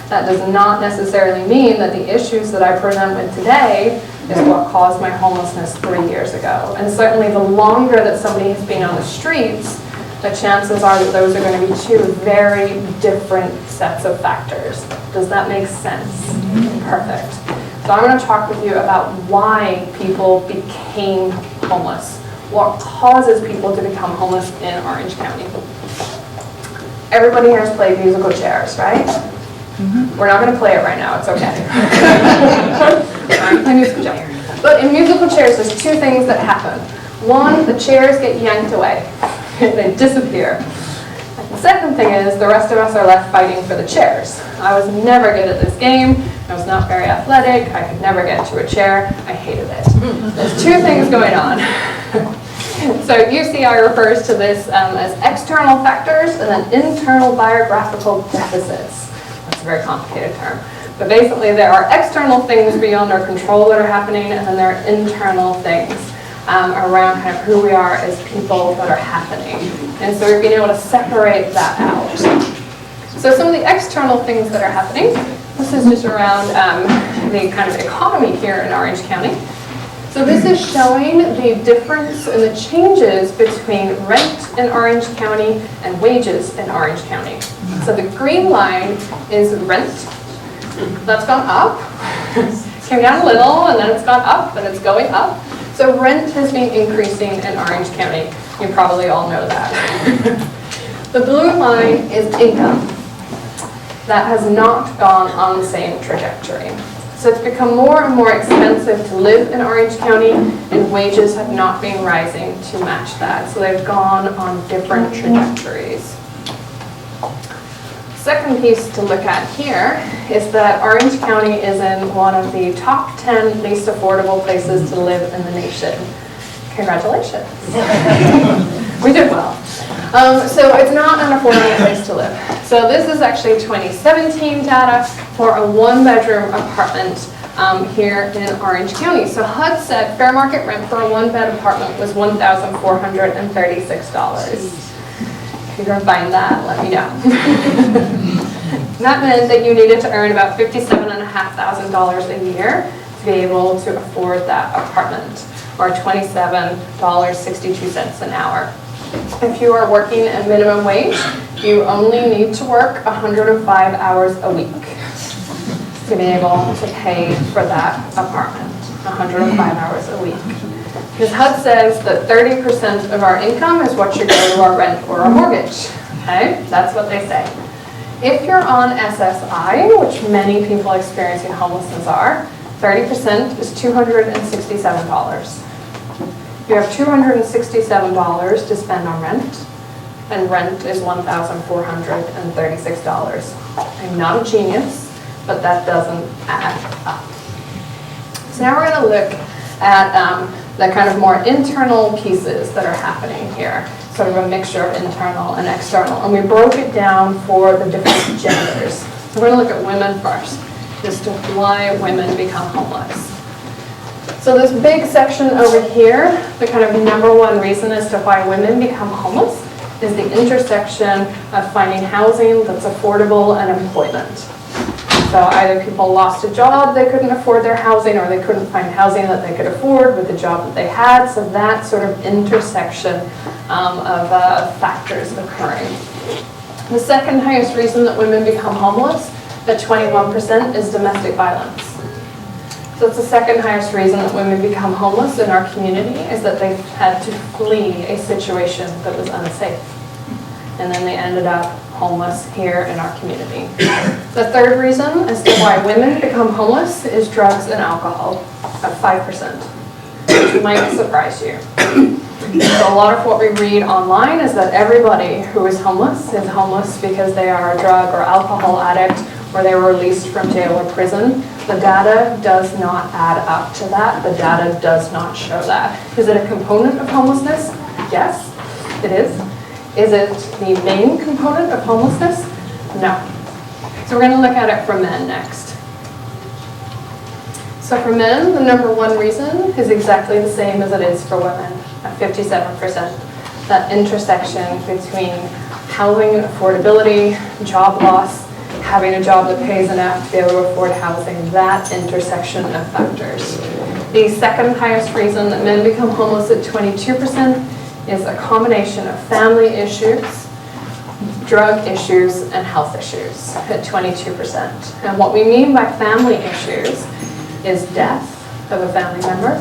S2: that does not necessarily mean that the issues that I present with today is what caused my homelessness 3 years ago. And certainly the longer that somebody has been on the streets, the chances are that those are going to be two very different sets of factors. Does that make sense? Perfect. So I'm going to talk with you about why people became homeless. What causes people to become homeless in Orange County? Everybody here has played musical chairs, right? We're not going to play it right now, it's okay. We're not going to play musical chairs. But in musical chairs, there's two things that happen. One, the chairs get yanked away. They disappear. And the second thing is the rest of us are left fighting for the chairs. I was never good at this game. I was not very athletic. I could never get to a chair. I hated it. There's two things going on. So UCI refers to this as external factors and then internal biographical deficits. That's a very complicated term. But basically there are external things beyond our control that are happening, and then there are internal things around kind of who we are as people that are happening. And so we're being able to separate that out. So some of the external things that are happening, this is just around the kind of economy here in Orange County. So this is showing the difference in the changes between rent in Orange County and wages in Orange County. So the green line is rent. That's gone up. Came down a little, and then it's gone up, and it's going up. So rent has been increasing in Orange County. You probably all know that. The blue line is income. That has not gone on the same trajectory. So it's become more and more expensive to live in Orange County, and wages have not been rising to match that. So they've gone on different trajectories. Second piece to look at here is that Orange County is in one of the top 10 least affordable places to live in the nation. Congratulations. We did well. So it's not an affordable place to live. So this is actually 2017 data for a one-bedroom apartment here in Orange County. So HUD said fair market rent for a one-bed apartment was $1,436. If you're going to find that, let me know. That meant that you needed to earn about $57,500 a year to be able to afford that apartment, or $27.62 an hour. If you are working at minimum wage, you only need to work 105 hours a week to be able to pay for that apartment, 105 hours a week. Because HUD says that 30% of our income is what should go to our rent or our mortgage. Okay, that's what they say. If you're on SSI, which many people experiencing homelessness are, 30% is $267. You have $267 to spend on rent, and rent is $1,436. I'm not a genius, but that doesn't add up. So now we're going to look at the kind of more internal pieces that are happening here, sort of a mixture of internal and external. And we broke it down for the different genders. So we're going to look at women first, as to why women become homeless. So this big section over here, the kind of number one reason as to why women become homeless is the intersection of finding housing that's affordable and employment. So either people lost a job, they couldn't afford their housing, or they couldn't find housing that they could afford with the job that they had. So that sort of intersection of factors occurring. The second highest reason that women become homeless, at 21%, is domestic violence. So it's the second highest reason that women become homeless in our community, is that they had to flee a situation that was unsafe. And then they ended up homeless here in our community. The third reason as to why women become homeless is drugs and alcohol, at 5%, which might surprise you. So a lot of what we read online is that everybody who is homeless because they are a drug or alcohol addict, or they were released from jail or prison. The data does not add up to that. The data does not show that. Is it a component of homelessness? Yes, it is. Is it the main component of homelessness? No. So we're going to look at it for men next. So for men, the number one reason is exactly the same as it is for women, at 57%. That intersection between housing and affordability, job loss, having a job that pays enough to be able to afford housing, that intersection of factors. The second highest reason that men become homeless at 22% is a combination of family issues, drug issues, and health issues at 22%. And what we mean by family issues is death of a family member,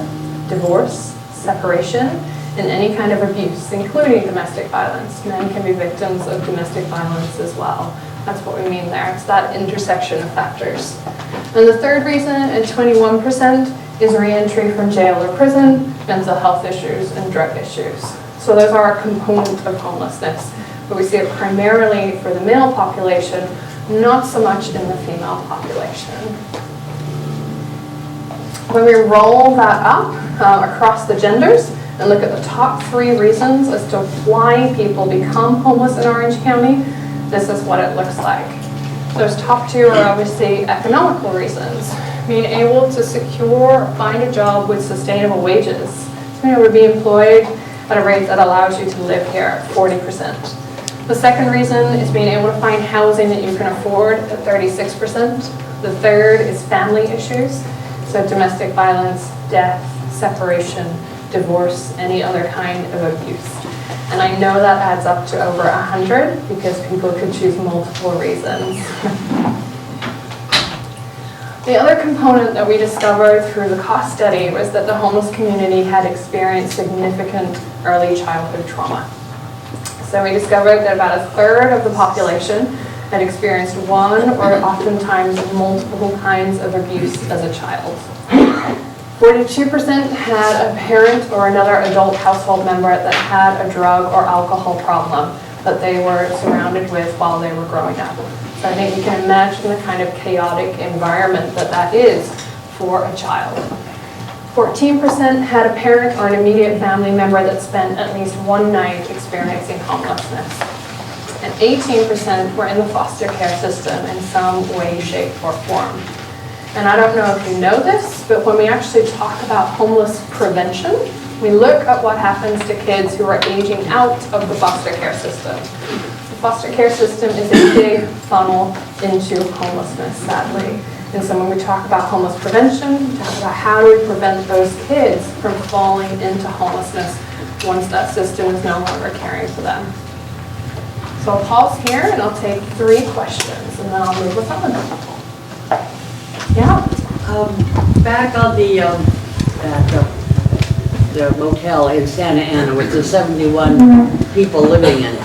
S2: divorce, separation, and any kind of abuse, including domestic violence. Men can be victims of domestic violence as well. That's what we mean there. It's that intersection of factors. And the third reason, at 21%, is reentry from jail or prison, mental health issues, and drug issues. So those are a component of homelessness, but we see it primarily for the male population, not so much in the female population. When we roll that up across the genders and look at the top 3 reasons as to why people become homeless in Orange County, this is what it looks like. Those top 2 are obviously economical reasons. Being able to secure or find a job with sustainable wages. Being able to be employed at a rate that allows you to live here at 40%. The second reason is being able to find housing that you can afford at 36%. The third is family issues. So domestic violence, death, separation, divorce, any other kind of abuse. And I know that adds up to over 100 because people could choose multiple reasons. The other component that we discovered through the cost study was that the homeless community had experienced significant early childhood trauma. So we discovered that about 1/3 of the population had experienced one or oftentimes multiple kinds of abuse as a child. 42% had a parent or another adult household member that had a drug or alcohol problem that they were surrounded with while they were growing up. So I think you can imagine the kind of chaotic environment that that is for a child. 14% had a parent or an immediate family member that spent at least one night experiencing homelessness. And 18% were in the foster care system in some way, shape, or form. And I don't know if you know this, but when we actually talk about homeless prevention, we look at what happens to kids who are aging out of the foster care system. The foster care system is a big funnel into homelessness, sadly. And so when we talk about homeless prevention, we talk about how do we prevent those kids from falling into homelessness once that system is no longer caring for them. So I'll pause here and I'll take 3 questions and then I'll move us on. Yeah?
S4: Back on the motel in Santa Ana with the 71 people living in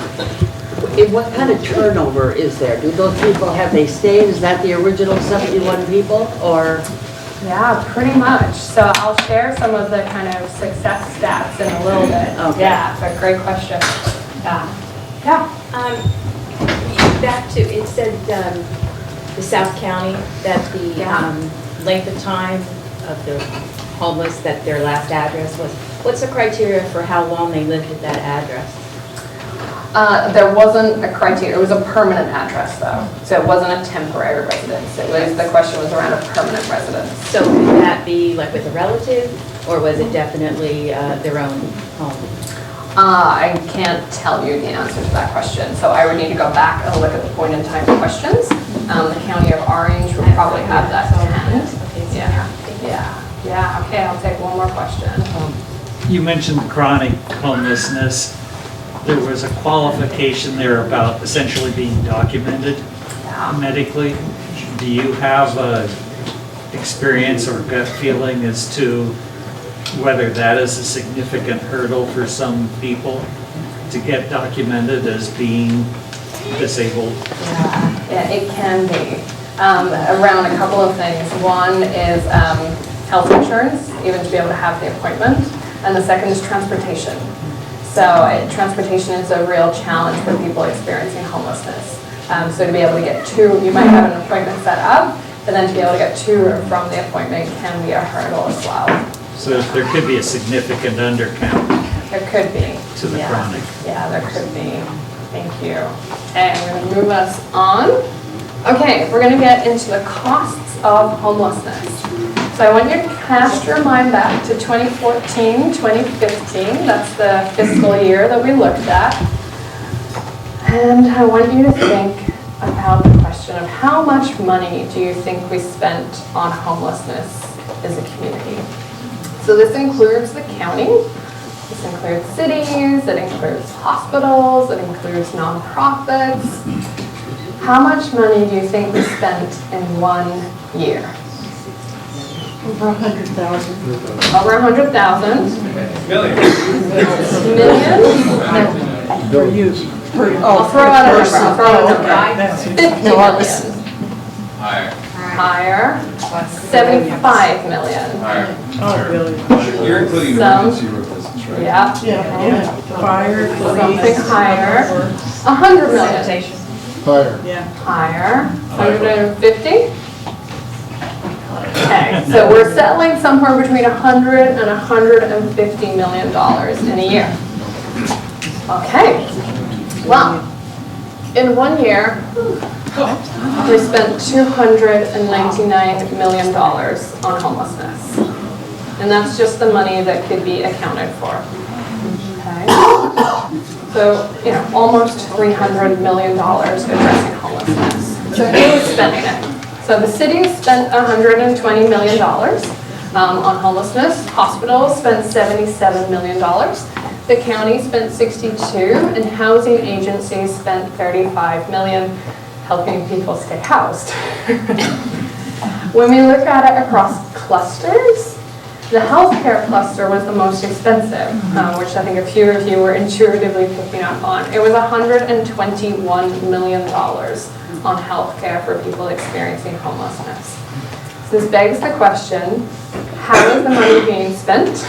S4: it, what kind of turnover is there? Do those people, have they stayed? Is that the original 71 people or?
S2: Yeah, pretty much. So I'll share some of the kind of success stats in a little bit.
S4: Okay.
S2: Yeah, but great question. Yeah. Yeah.
S7: Back to, it said the South County, that the length of time of the homeless, that their last address was. What's the criteria for how long they lived at that address?
S2: There wasn't a criteria. It was a permanent address, though. So it wasn't a temporary residence. It was, the question was around a permanent residence.
S7: So could that be like with a relative, or was it definitely their own home?
S2: I can't tell you the answer to that question. So I would need to go back and look at the point in time questions. The County of Orange would probably have that to hand. Yeah. Okay, I'll take one more question.
S8: You mentioned chronic homelessness. There was a qualification there about essentially being documented medically. Do you have a experience or gut feeling as to whether that is a significant hurdle for some people to get documented as being disabled?
S2: Yeah, it can be. Around a couple of things. One is health insurance, even to be able to have the appointment. And the second is transportation. So transportation is a real challenge for people experiencing homelessness. So to be able to get to, you might have an appointment set up, but then to be able to get to or from the appointment can be a hurdle as well.
S8: So there could be a significant undercount
S2: There could be.
S8: to the chronic.
S2: Yeah, there could be. Thank you. Okay, we're going to move us on. Okay, we're going to get into the costs of homelessness. So I want you to cast your mind back to 2014, 2015. That's the fiscal year that we looked at. And I want you to think about the question of how much money do you think we spent on homelessness as a community? So this includes the county, This includes cities, it includes hospitals, it includes nonprofits. How much money do you think we spent in 1 year?
S3: Over 100,000.
S2: Over 100,000.
S6: Millions.
S2: Millions? I'll throw out a number, I'll throw out a number. 50 million.
S6: Higher.
S2: Higher. 75 million.
S6: Higher.
S9: You're including
S2: Some.
S9: emergency room business, right?
S2: Yeah.
S3: Yeah. Fire,
S2: Something higher. 100 million.
S5: Higher.
S2: Higher. 150? Okay, so we're settling somewhere between 100 and 150 million dollars in a year. Okay, well, in 1 year, we spent $299 million on homelessness. And that's just the money that could be accounted for. Okay, so, almost $300 million addressing homelessness. So who is spending it? So the city spent $120 million on homelessness. Hospitals spent $77 million. The county spent $62, and housing agencies spent $35 million, helping people stay housed. When we look at it across clusters, the healthcare cluster was the most expensive, which I think a few of you were intuitively picking up on. It was $121 million on healthcare for people experiencing homelessness. So this begs the question, how is the money being spent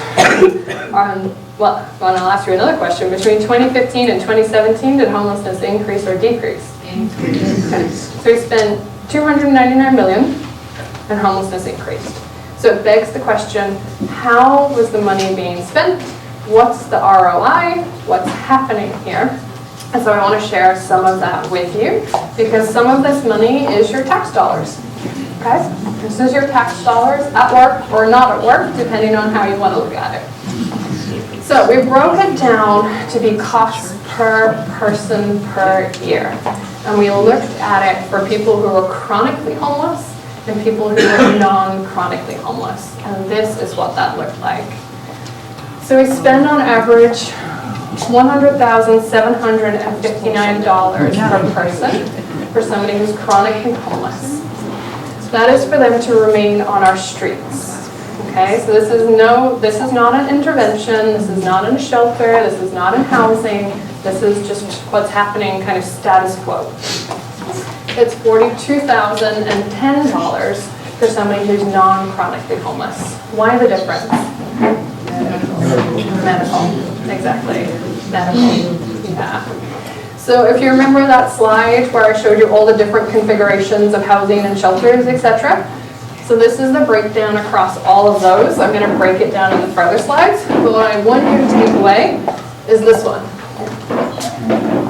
S2: on, well, I'll ask you another question. Between 2015 and 2017, did homelessness increase or decrease? Increase. Okay. So we spent $299 million and homelessness increased. So it begs the question, how was the money being spent? What's the ROI? What's happening here? And so I want to share some of that with you, because some of this money is your tax dollars. Okay? This is your tax dollars at work or not at work, depending on how you want to look at it. So we broke it down to be costs per person per year. And we looked at it for people who are chronically homeless and people who are non-chronically homeless. And this is what that looked like. So we spend on average $100,759 per person for somebody who's chronically homeless. That is for them to remain on our streets. Okay, so this is not an intervention, this is not in a shelter, this is not in housing, this is just what's happening, kind of status quo. It's $42,010 for somebody who's non-chronically homeless. Why the difference? Medical, exactly, medical, yeah. So if you remember that slide where I showed you all the different configurations of housing and shelters, etc. So this is the breakdown across all of those. I'm going to break it down in the further slides. But what I want you to take away is this one.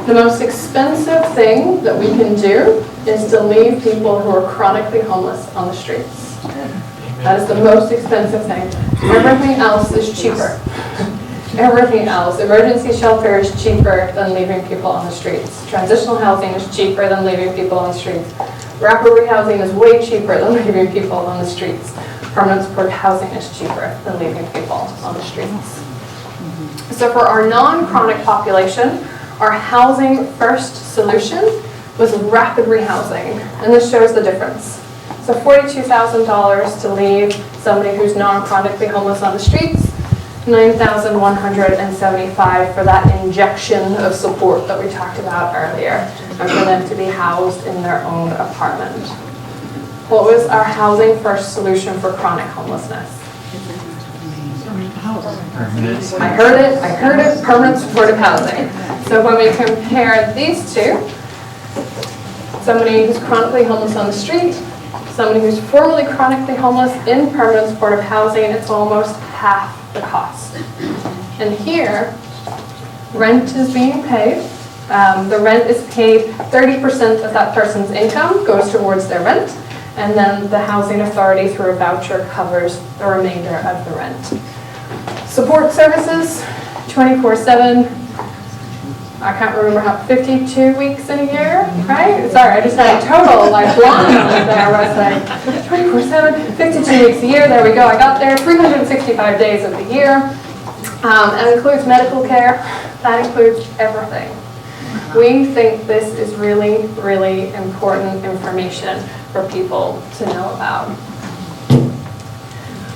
S2: The most expensive thing that we can do is to leave people who are chronically homeless on the streets. That is the most expensive thing. Everything else is cheaper. Everything else. Emergency shelter is cheaper than leaving people on the streets. Transitional housing is cheaper than leaving people on the streets. Rapid rehousing is way cheaper than leaving people on the streets. Permanent supported housing is cheaper than leaving people on the streets. So for our non-chronic population, our housing first solution was rapid rehousing. And this shows the difference. So $42,000 to leave somebody who's non-chronically homeless on the streets, $9,175 for that injection of support that we talked about earlier, and for them to be housed in their own apartment. What was our housing first solution for chronic homelessness? I heard it, permanent supportive housing. So when we compare these two, somebody who's chronically homeless on the street, somebody who's formerly chronically homeless in permanent supportive housing, it's almost half the cost. And here, rent is being paid. The rent is paid, 30% of that person's income goes towards their rent, and then the housing authority through a voucher covers the remainder of the rent. Support services, 24/7. I can't remember how, 52 weeks in a year, right? Sorry, I just had a total like blind there where I was like 24/7, 52 weeks a year, there we go, I got there, 365 days of the year. It includes medical care, that includes everything. We think this is really, really important information for people to know about.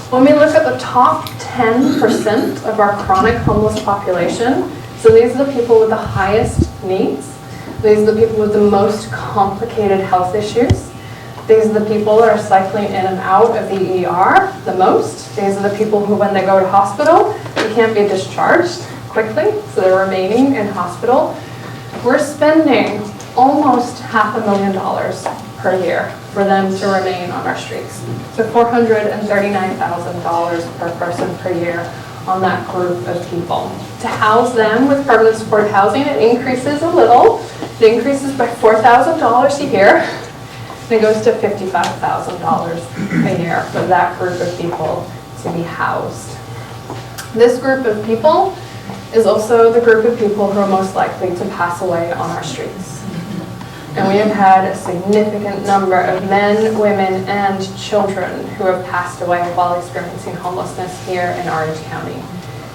S2: When we look at the top 10% of our chronic homeless population, so these are the people with the highest needs, these are the people with the most complicated health issues, these are the people that are cycling in and out of the ER the most, these are the people who when they go to hospital, they can't be discharged quickly, so they're remaining in hospital. We're spending almost $500,000 per year for them to remain on our streets. So $439,000 per person per year on that group of people. To house them with permanent supported housing, it increases a little. It increases by $4,000 a year. And it goes to $55,000 a year for that group of people to be housed. This group of people is also the group of people who are most likely to pass away on our streets. And we have had a significant number of men, women, and children who have passed away while experiencing homelessness here in Orange County.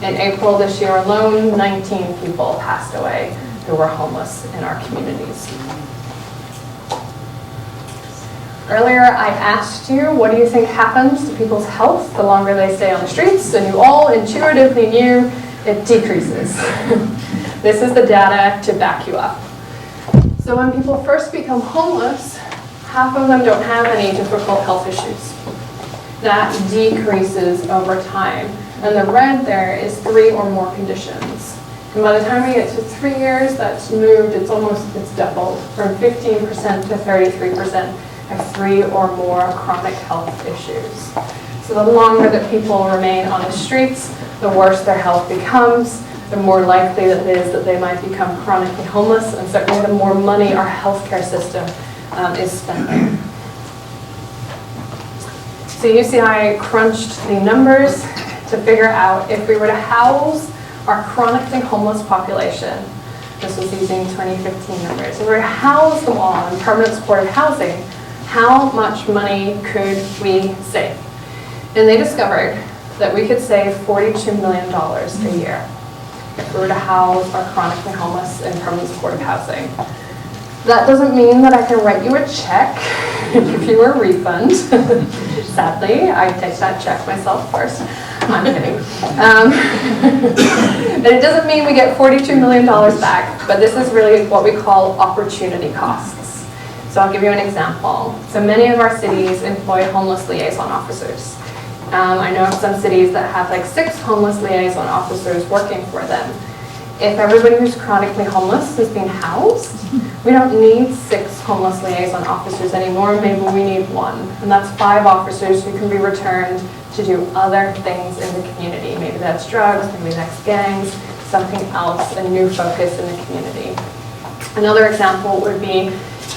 S2: In April this year alone, 19 people passed away who were homeless in our communities. Earlier, I asked you, what do you think happens to people's health the longer they stay on the streets? And you all intuitively knew it decreases. This is the data to back you up. So when people first become homeless, half of them don't have any difficult health issues. That decreases over time. And the red there is 3 or more conditions. And by the time we get to 3 years, that's moved, it's doubled from 15% to 33% have 3 or more chronic health issues. So the longer that people remain on the streets, the worse their health becomes, the more likely it is that they might become chronically homeless, and certainly the more money our healthcare system is spending. So you see I crunched the numbers to figure out if we were to house our chronically homeless population, this was using 2015 numbers, if we were to house them all in permanent supported housing, how much money could we save? And they discovered that we could save $42 million a year if we were to house our chronically homeless in permanent supportive housing. That doesn't mean that I can write you a check and give you a refund. Sadly, I take that check myself first. I'm kidding. But it doesn't mean we get $42 million back, but this is really what we call opportunity costs. So I'll give you an example. So many of our cities employ homeless liaison officers. I know of some cities that have like 6 homeless liaison officers working for them. If everybody who's chronically homeless is being housed, we don't need 6 homeless liaison officers anymore, maybe we need 1. And that's 5 officers who can be returned to do other things in the community. Maybe that's drugs, maybe that's gangs, something else, a new focus in the community. Another example would be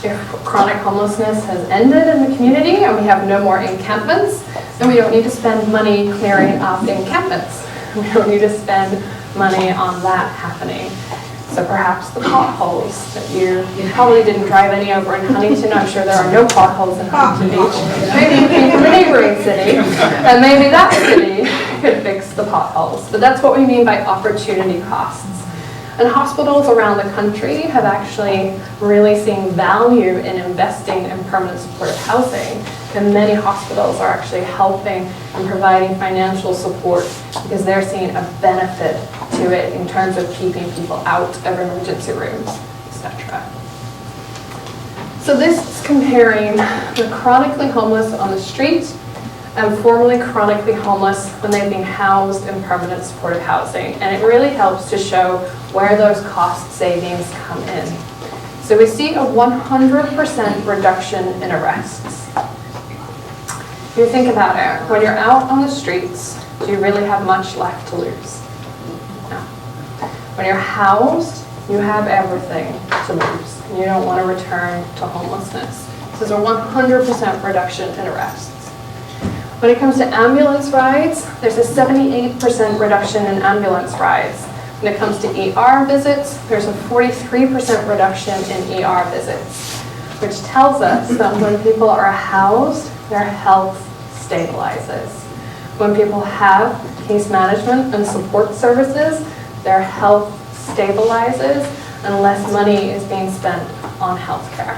S2: if chronic homelessness has ended in the community and we have no more encampments, then we don't need to spend money clearing up encampments. We don't need to spend money on that happening. So perhaps the potholes that you probably didn't drive any over in Huntington. I'm sure there are no potholes in Huntington Beach. Maybe you came from a neighboring city, and maybe that city could fix the potholes. But that's what we mean by opportunity costs. And hospitals around the country have actually really seen value in investing in permanent supportive housing. And many hospitals are actually helping and providing financial support because they're seeing a benefit to it in terms of keeping people out of emergency rooms, etc. So this is comparing the chronically homeless on the street and formerly chronically homeless when they've been housed in permanent supportive housing. And it really helps to show where those cost savings come in. So we see a 100% reduction in arrests. If you think about it, when you're out on the streets, do you really have much left to lose? No. When you're housed, you have everything to lose. You don't want to return to homelessness. So there's a 100% reduction in arrests. When it comes to ambulance rides, there's a 78% reduction in ambulance rides. When it comes to ER visits, there's a 43% reduction in ER visits, which tells us that when people are housed, their health stabilizes. When people have case management and support services, their health stabilizes and less money is being spent on healthcare.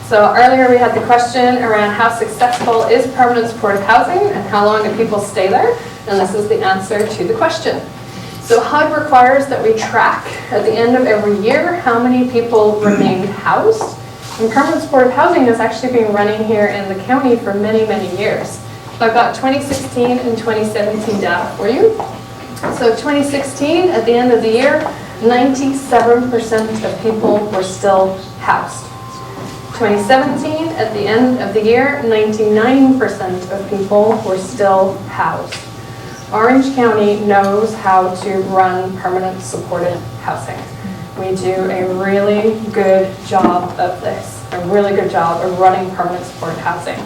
S2: So earlier we had the question around how successful is permanent supportive housing and how long do people stay there? And this is the answer to the question. So HUD requires that we track at the end of every year how many people remained housed. And permanent supportive housing has actually been running here in the county for many, many years. So I've got 2016 and 2017 data for you. So 2016, at the end of the year, 97% of people were still housed. 2017, at the end of the year, 99% of people were still housed. Orange County knows how to run permanent supported housing. We do a really good job of this, a really good job of running permanent supported housing.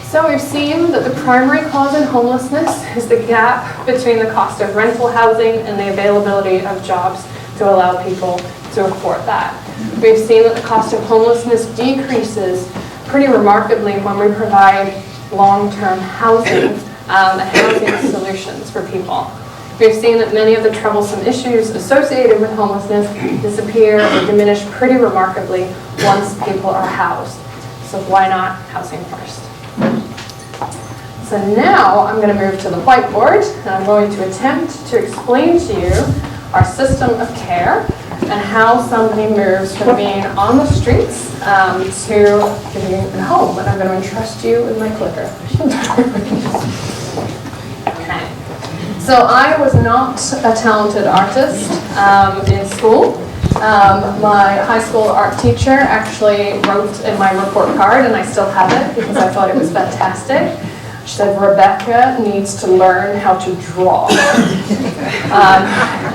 S2: So we've seen that the primary cause in homelessness is the gap between the cost of rental housing and the availability of jobs to allow people to afford that. We've seen that the cost of homelessness decreases pretty remarkably when we provide long-term housing and housing solutions for people. We've seen that many of the troublesome issues associated with homelessness disappear or diminish pretty remarkably once people are housed. So why not housing first? So now I'm going to move to the whiteboard and I'm going to attempt to explain to you our system of care and how somebody moves from being on the streets to being at home. And I'm going to entrust you with my clicker. Okay. So I was not a talented artist in school. My high school art teacher actually wrote in my report card, and I still have it because I thought it was fantastic. She said, Rebecca needs to learn how to draw. And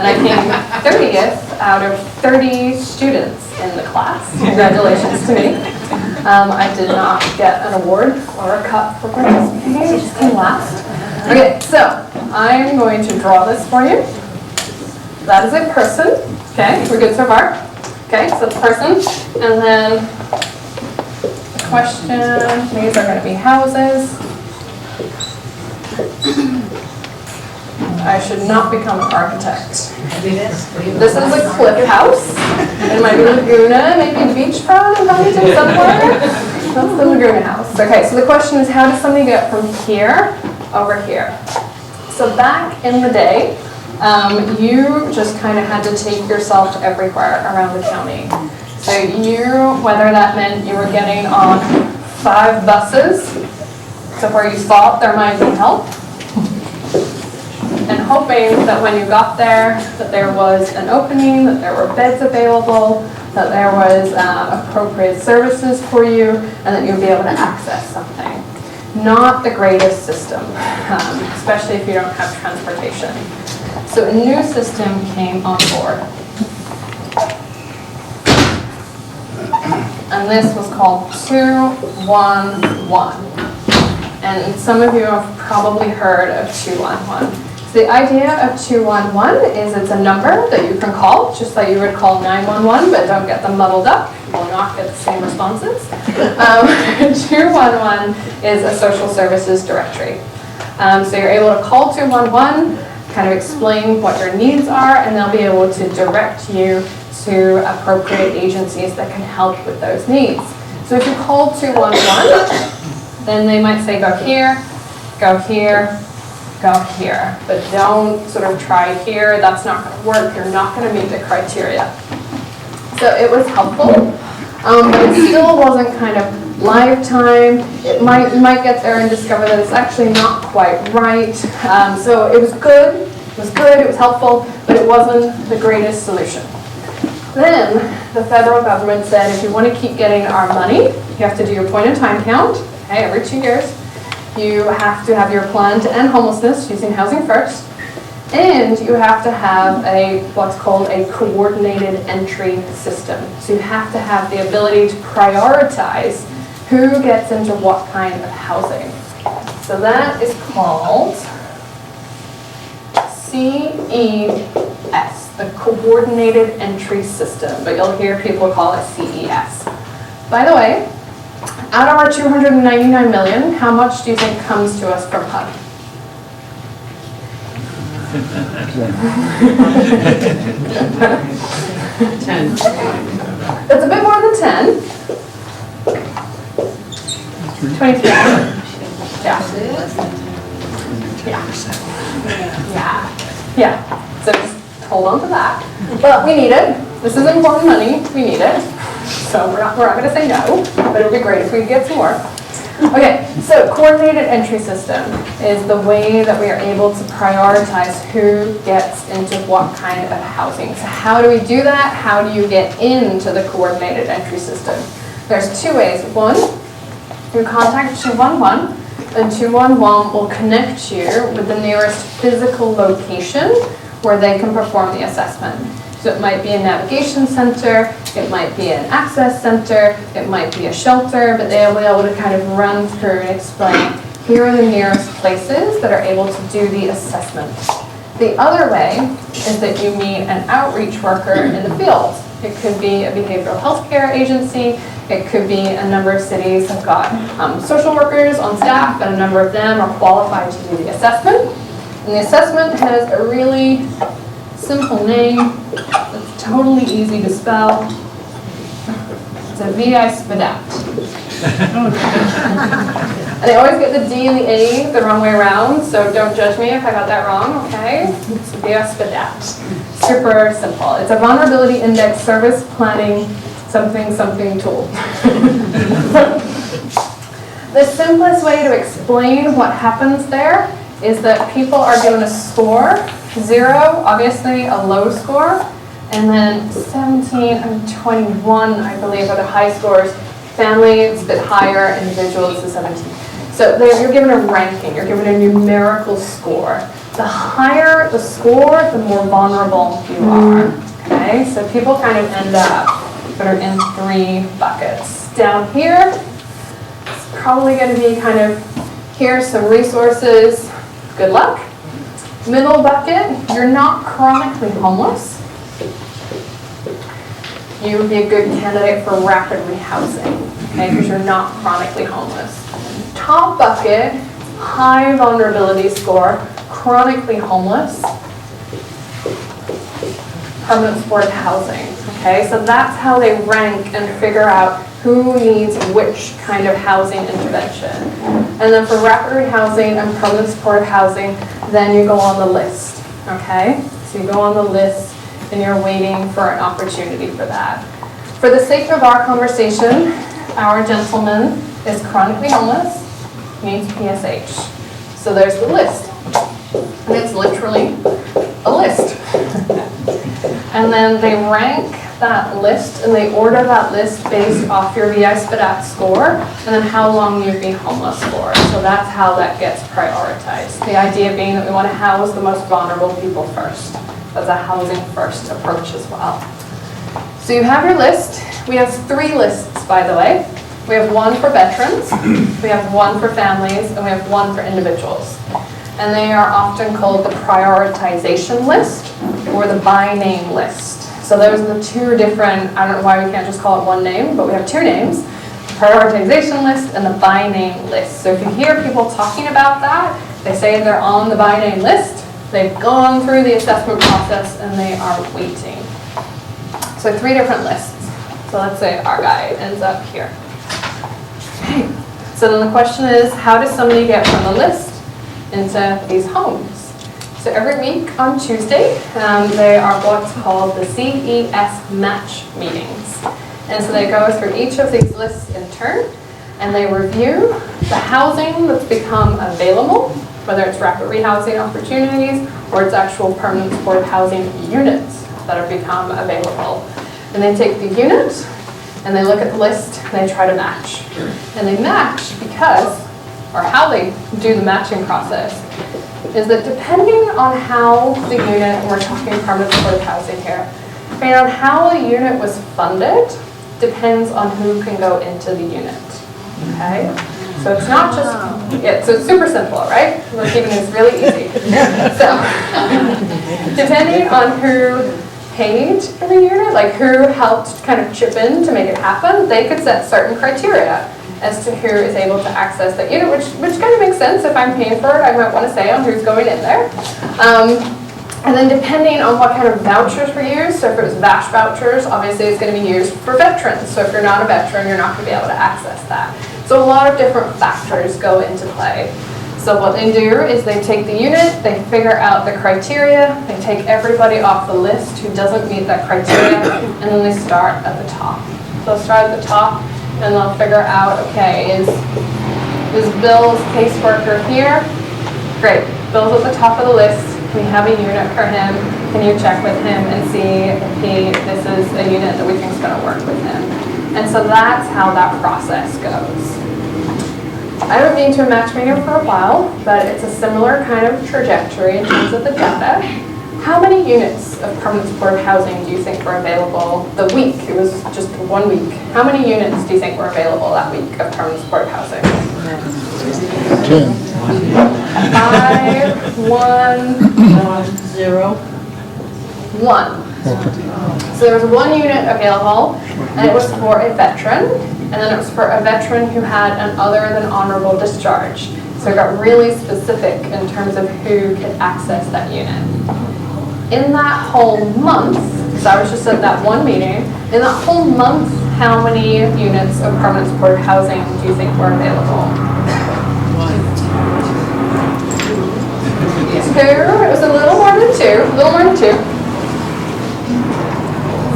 S2: I came 30th out of 30 students in the class. Congratulations to me. I did not get an award or a cup for participating. I just came last. Okay, so I'm going to draw this for you. That is a person. Okay, we're good so far. Okay, so the person. And then the question, these are going to be houses. I should not become an architect. This is a cliff house. It might be Laguna, maybe beachfront in Huntington somewhere. That's the Laguna house. Okay, so the question is, how does somebody get from here over here? So back in the day, you just kind of had to take yourself everywhere around the county. So whether that meant you were getting on 5 buses to where you thought there might be help, and hoping that when you got there, that there was an opening, that there were beds available, that there was appropriate services for you, and that you'd be able to access something. Not the greatest system, especially if you don't have transportation. So a new system came on board. And this was called 211. And some of you have probably heard of 211. So the idea of 211 is it's a number that you can call, just like you would call 911, but don't get them muddled up. You will not get the same responses. 211 is a social services directory. So you're able to call 211, kind of explain what your needs are, and they'll be able to direct you to appropriate agencies that can help with those needs. So if you call 211, then they might say go here, go here, go here. But don't sort of try here, that's not going to work, you're not going to meet the criteria. So it was helpful, but it still wasn't kind of lifetime. You might get there and discover that it's actually not quite right. So it was good, it was helpful, but it wasn't the greatest solution. Then the federal government said, if you want to keep getting our money, you have to do your point in time count, okay, every 2 years. You have to have your plan to end homelessness using Housing First, and you have to have what's called a coordinated entry system. So you have to have the ability to prioritize who gets into what kind of housing. So that is called CES, the Coordinated Entry System, but you'll hear people call it CES. By the way, out of our 299 million, how much do you think comes to us from HUD? It's a bit more than 10. 23. Yeah. Yeah. So just hold on to that. But we need it. This is important money. We need it. So we're not going to say no, but it would be great if we could get some more. Okay, so coordinated entry system is the way that we are able to prioritize who gets into what kind of housing. So how do we do that? How do you get into the coordinated entry system? There's two ways. One, you contact 211, and 211 will connect you with the nearest physical location where they can perform the assessment. So it might be a navigation center, it might be an access center, it might be a shelter, but they'll be able to kind of run through and explain, here are the nearest places that are able to do the assessment. The other way is that you meet an outreach worker in the field. It could be a behavioral health care agency, it could be a number of cities have got social workers on staff, and a number of them are qualified to do the assessment. And the assessment has a really simple name. It's totally easy to spell. It's a VI SPDAT. And I always get the D and the A the wrong way around, so don't judge me if I got that wrong, okay? It's a VI SPDAT. Super simple. It's a vulnerability index service planning something tool. The simplest way to explain what happens there is that people are given a score. 0, obviously a low score, and then 17 and 21, I believe, are the high scores. Family is a bit higher, individuals is 17. So you're given a ranking, you're given a numerical score. The higher the score, the more vulnerable you are. Okay, so people kind of end up sort of in 3 buckets. Down here, it's probably going to be kind of, here's some resources, good luck. Middle bucket, you're not chronically homeless. You would be a good candidate for rapid rehousing, okay, because you're not chronically homeless. Top bucket, high vulnerability score, chronically homeless, permanent supported housing, okay? So that's how they rank and figure out who needs which kind of housing intervention. And then for rapid rehousing and permanent supported housing, then you go on the list, okay? So you go on the list and you're waiting for an opportunity for that. For the sake of our conversation, our gentleman is chronically homeless, needs PSH. So there's the list. And it's literally a list. And then they rank that list and they order that list based off your VI SPDAT score and then how long you've been homeless for. So that's how that gets prioritized. The idea being that we want to house the most vulnerable people first. That's a housing first approach as well. So you have your list. We have 3 lists, by the way. We have one for veterans, we have one for families, and we have one for individuals. And they are often called the prioritization list or the by name list. So those are the 2 different, I don't know why we can't just call it one name, but we have 2 names, the prioritization list and the by name list. So if you hear people talking about that, they say they're on the by name list, they've gone through the assessment process and they are waiting. So 3 different lists. So let's say our guy ends up here. Okay. So then the question is, how does somebody get from the list into these homes? So every week on Tuesday, they are what's called the CES match meetings. And so they go through each of these lists in turn, and they review the housing that's become available, whether it's rapid rehousing opportunities or it's actual permanent supported housing units that have become available. And they take the unit, and they look at the list, and they try to match. And they match because, or how they do the matching process, is that depending on how the unit, and we're talking permanent supported housing here, depending on how the unit was funded, depends on who can go into the unit, okay? So it's not just, yeah, so it's super simple, right? We're keeping this really easy. So, depending on who paid for the unit, like who helped kind of chip in to make it happen, they could set certain criteria. as to who is able to access that unit, which kind of makes sense. If I'm paying for it, I might want to say on who's going in there. And then depending on what kind of vouchers were used, so if it was VASH vouchers, obviously it's going to be used for veterans. So if you're not a veteran, you're not going to be able to access that. So a lot of different factors go into play. So what they do is they take the unit, they figure out the criteria, they take everybody off the list who doesn't meet that criteria, and then they start at the top. They'll start at the top, and they'll figure out, okay, is Bill's caseworker here? Great, Bill's at the top of the list. We have a unit for him. Can you check with him and see if this is a unit that we think is going to work with him? And so that's how that process goes. I haven't been to a matchmaker for a while, but it's a similar kind of trajectory in terms of the data. How many units of permanent supportive housing do you think were available the week? It was just 1 week. How many units do you think were available that week of permanent supportive housing?
S5: 10.
S2: 5, 1,
S4: 0.
S2: 1. So there was 1 unit available, and it was for a veteran, and then it was for a veteran who had an other than honorable discharge. So it got really specific in terms of who could access that unit. In that whole month, so I was just at that one meeting, in that whole month, how many units of permanent supportive housing do you think were available? 2. It was a little more than 2. A little more than 2.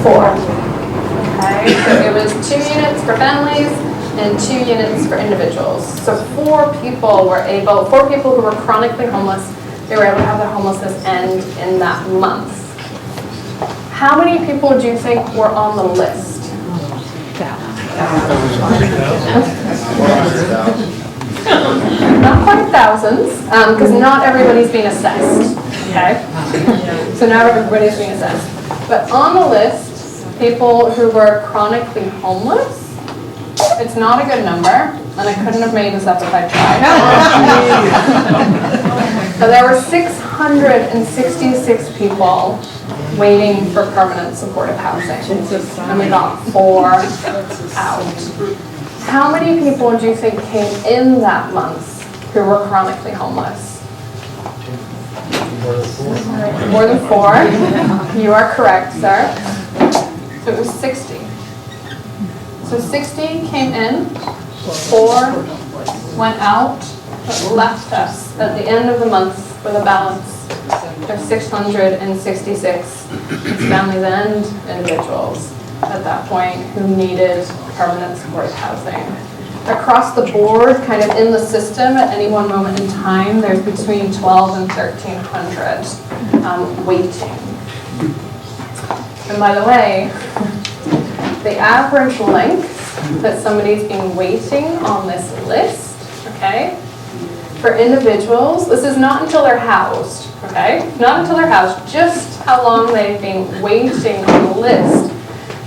S2: 4. Okay, so it was 2 units for families and 2 units for individuals. So 4 people who were chronically homeless, they were able to have their homelessness end in that month. How many people do you think were on the list? Not quite thousands, because not everybody's being assessed, okay? So not everybody's being assessed. But on the list, people who were chronically homeless, it's not a good number, and I couldn't have made this up if I tried. But there were 666 people waiting for permanent supportive housing, and we got 4 out. How many people do you think came in that month who were chronically homeless? More than 4. You are correct, sir. So it was 60. So 60 came in, 4 went out, but left us at the end of the month with a balance of 666 families and individuals at that point who needed permanent supportive housing. Across the board, kind of in the system, at any one moment in time, there's between 12 and 1,300 waiting. And by the way, the average length that somebody's been waiting on this list, okay, for individuals, this is not until they're housed, okay, not until they're housed, just how long they've been waiting on the list.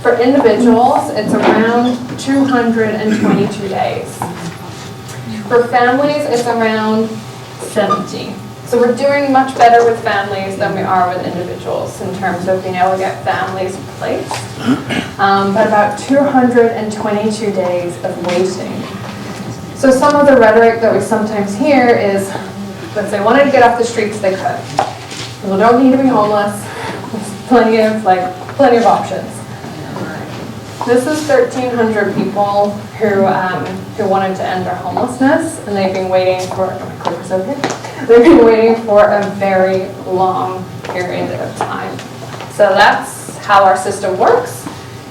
S2: For individuals, it's around 222 days. For families, it's around 70. So we're doing much better with families than we are with individuals in terms of being able to get families placed. But about 222 days of waiting. So some of the rhetoric that we sometimes hear is, if they wanted to get off the streets, they could. People don't need to be homeless. There's plenty of options. This is 1,300 people who wanted to end their homelessness, and they've been waiting for. They've been waiting for a very long period of time. So that's how our system works.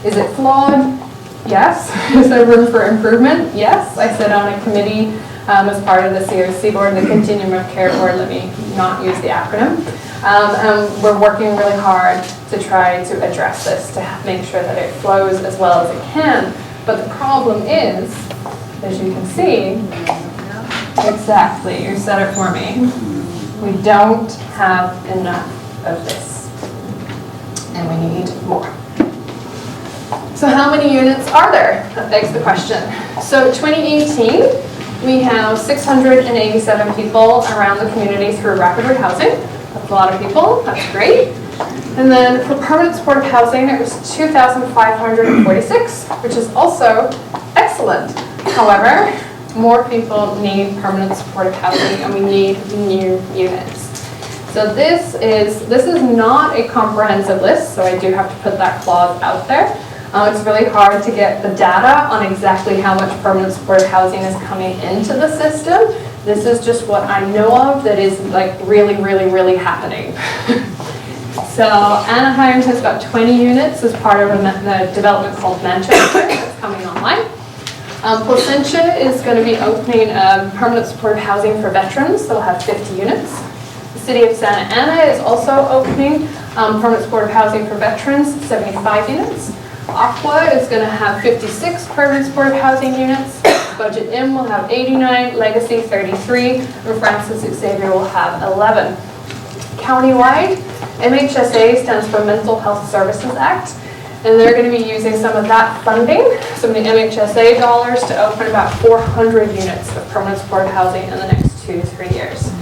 S2: Is it flawed? Yes. Is there room for improvement? Yes. I sit on a committee as part of the COC board, the Continuum of Care board. Let me not use the acronym. And we're working really hard to try to address this, to make sure that it flows as well as it can. But the problem is, as you can see, exactly, you said it for me, we don't have enough of this, and we need more. So how many units are there? That begs the question. So 2018, we have 687 people around the community through rapid rehousing. That's a lot of people, that's great. And then for permanent supportive housing, it was 2,546, which is also excellent. However, more people need permanent supportive housing and we need new units. So this is not a comprehensive list, so I do have to put that clause out there. It's really hard to get the data on exactly how much permanent supportive housing is coming into the system. This is just what I know of that is like really, really, really happening. So Anaheim has got 20 units as part of the development called Manchester that's coming online. Placentia is going to be opening permanent supportive housing for veterans. They'll have 50 units. The city of Santa Ana is also opening permanent supportive housing for veterans, 75 units. Aqua is going to have 56 permanent supportive housing units. Budget M will have 89, Legacy 33, and Francis Xavier will have 11. Countywide, MHSA stands for Mental Health Services Act, and they're going to be using some of that funding, some of the MHSA dollars, to open about 400 units of permanent supportive housing in the next 2 to 3 years.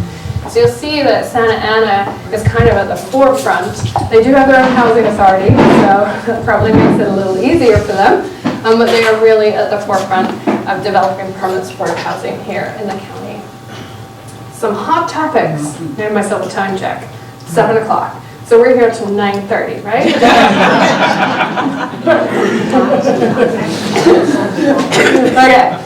S2: So you'll see that Santa Ana is kind of at the forefront. They do have their own housing authority, so that probably makes it a little easier for them, but they are really at the forefront of developing permanent supportive housing here in the county. Some hot topics. I made myself a time check. 7 o'clock. So we're here till 9:30, right? Okay.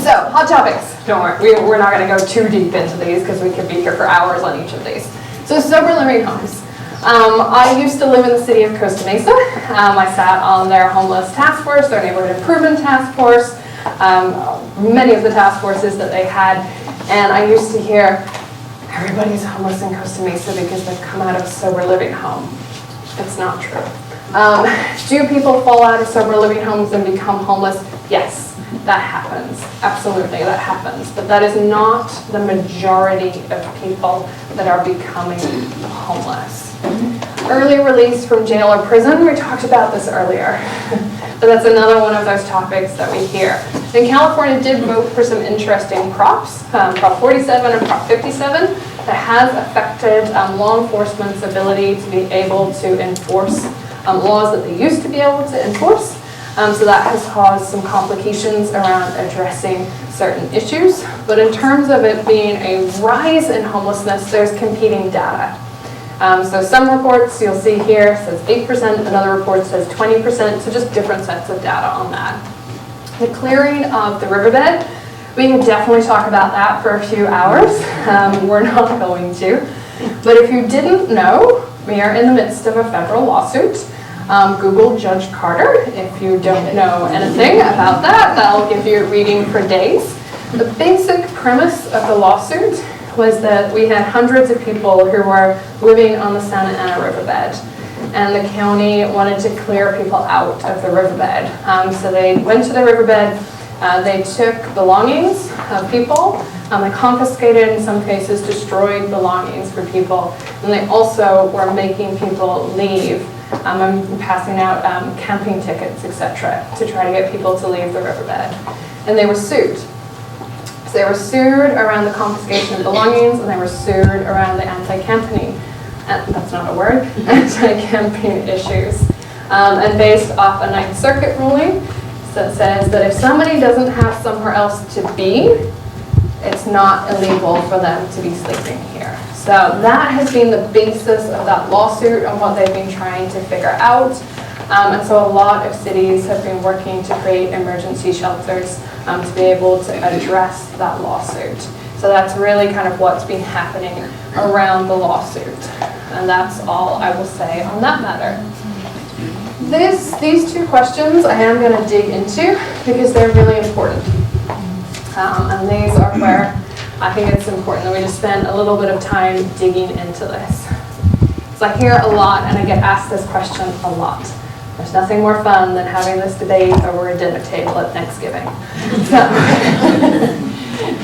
S2: So, hot topics. Don't worry, we're not going to go too deep into these because we could be here for hours on each of these. So, sober living homes. I used to live in the city of Costa Mesa. I sat on their homeless task force, their neighborhood improvement task force, many of the task forces that they had, and I used to hear, everybody's homeless in Costa Mesa because they've come out of a sober living home. It's not true. Do people fall out of sober living homes and become homeless? Yes, that happens. Absolutely, that happens. But that is not the majority of people that are becoming homeless. Early release from jail or prison, we talked about this earlier. But that's another one of those topics that we hear. And California did vote for some interesting props, Prop 47 and Prop 57, that has affected law enforcement's ability to be able to enforce laws that they used to be able to enforce. So that has caused some complications around addressing certain issues. But in terms of it being a rise in homelessness, there's competing data. So some reports you'll see here says 8%, another report says 20%, so just different sets of data on that. The clearing of the riverbed, we can definitely talk about that for a few hours. We're not going to. But if you didn't know, we are in the midst of a federal lawsuit. Google Judge Carter if you don't know anything about that. That'll give you a reading for days. The basic premise of the lawsuit was that we had hundreds of people who were living on the Santa Ana riverbed, and the county wanted to clear people out of the riverbed. So they went to the riverbed, they took belongings of people, they confiscated, in some cases destroyed belongings for people, and they also were making people leave. I'm passing out camping tickets, etc., to try to get people to leave the riverbed. And they were sued. So they were sued around the confiscation of belongings, and they were sued around the anti-camping, that's not a word, anti-camping issues. And based off a Ninth Circuit ruling that says that if somebody doesn't have somewhere else to be, it's not illegal for them to be sleeping here. So that has been the basis of that lawsuit and what they've been trying to figure out. And so a lot of cities have been working to create emergency shelters to be able to address that lawsuit. So that's really kind of what's been happening around the lawsuit. And that's all I will say on that matter. These two questions I am going to dig into because they're really important. And these are where I think it's important that we just spend a little bit of time digging into this. So I hear a lot and I get asked this question a lot. There's nothing more fun than having this debate over a dinner table at Thanksgiving. So,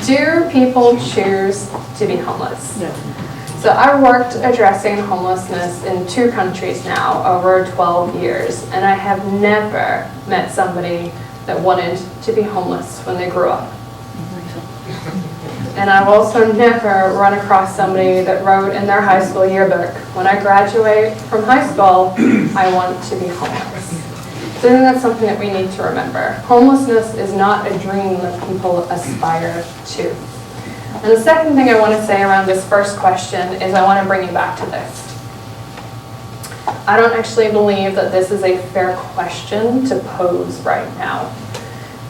S2: do people choose to be homeless? No. So I worked addressing homelessness in 2 countries now over 12 years, and I have never met somebody that wanted to be homeless when they grew up. And I've also never run across somebody that wrote in their high school yearbook, when I graduate from high school, I want to be homeless. So I think that's something that we need to remember. Homelessness is not a dream that people aspire to. And the second thing I want to say around this first question is I want to bring you back to this. I don't actually believe that this is a fair question to pose right now.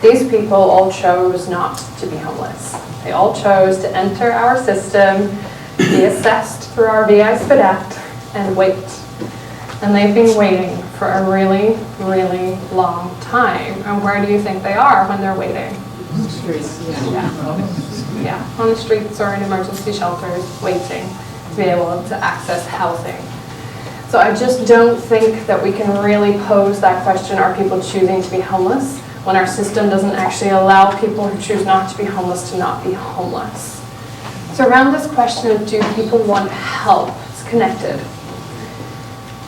S2: These people all chose not to be homeless. They all chose to enter our system, be assessed through our VI SPDAT, and wait. And they've been waiting for a really, really long time. And where do you think they are when they're waiting? Yeah, on the streets or in emergency shelters, waiting to be able to access housing. So I just don't think that we can really pose that question, are people choosing to be homeless, when our system doesn't actually allow people who choose not to be homeless to not be homeless. So around this question of do people want help, it's connected.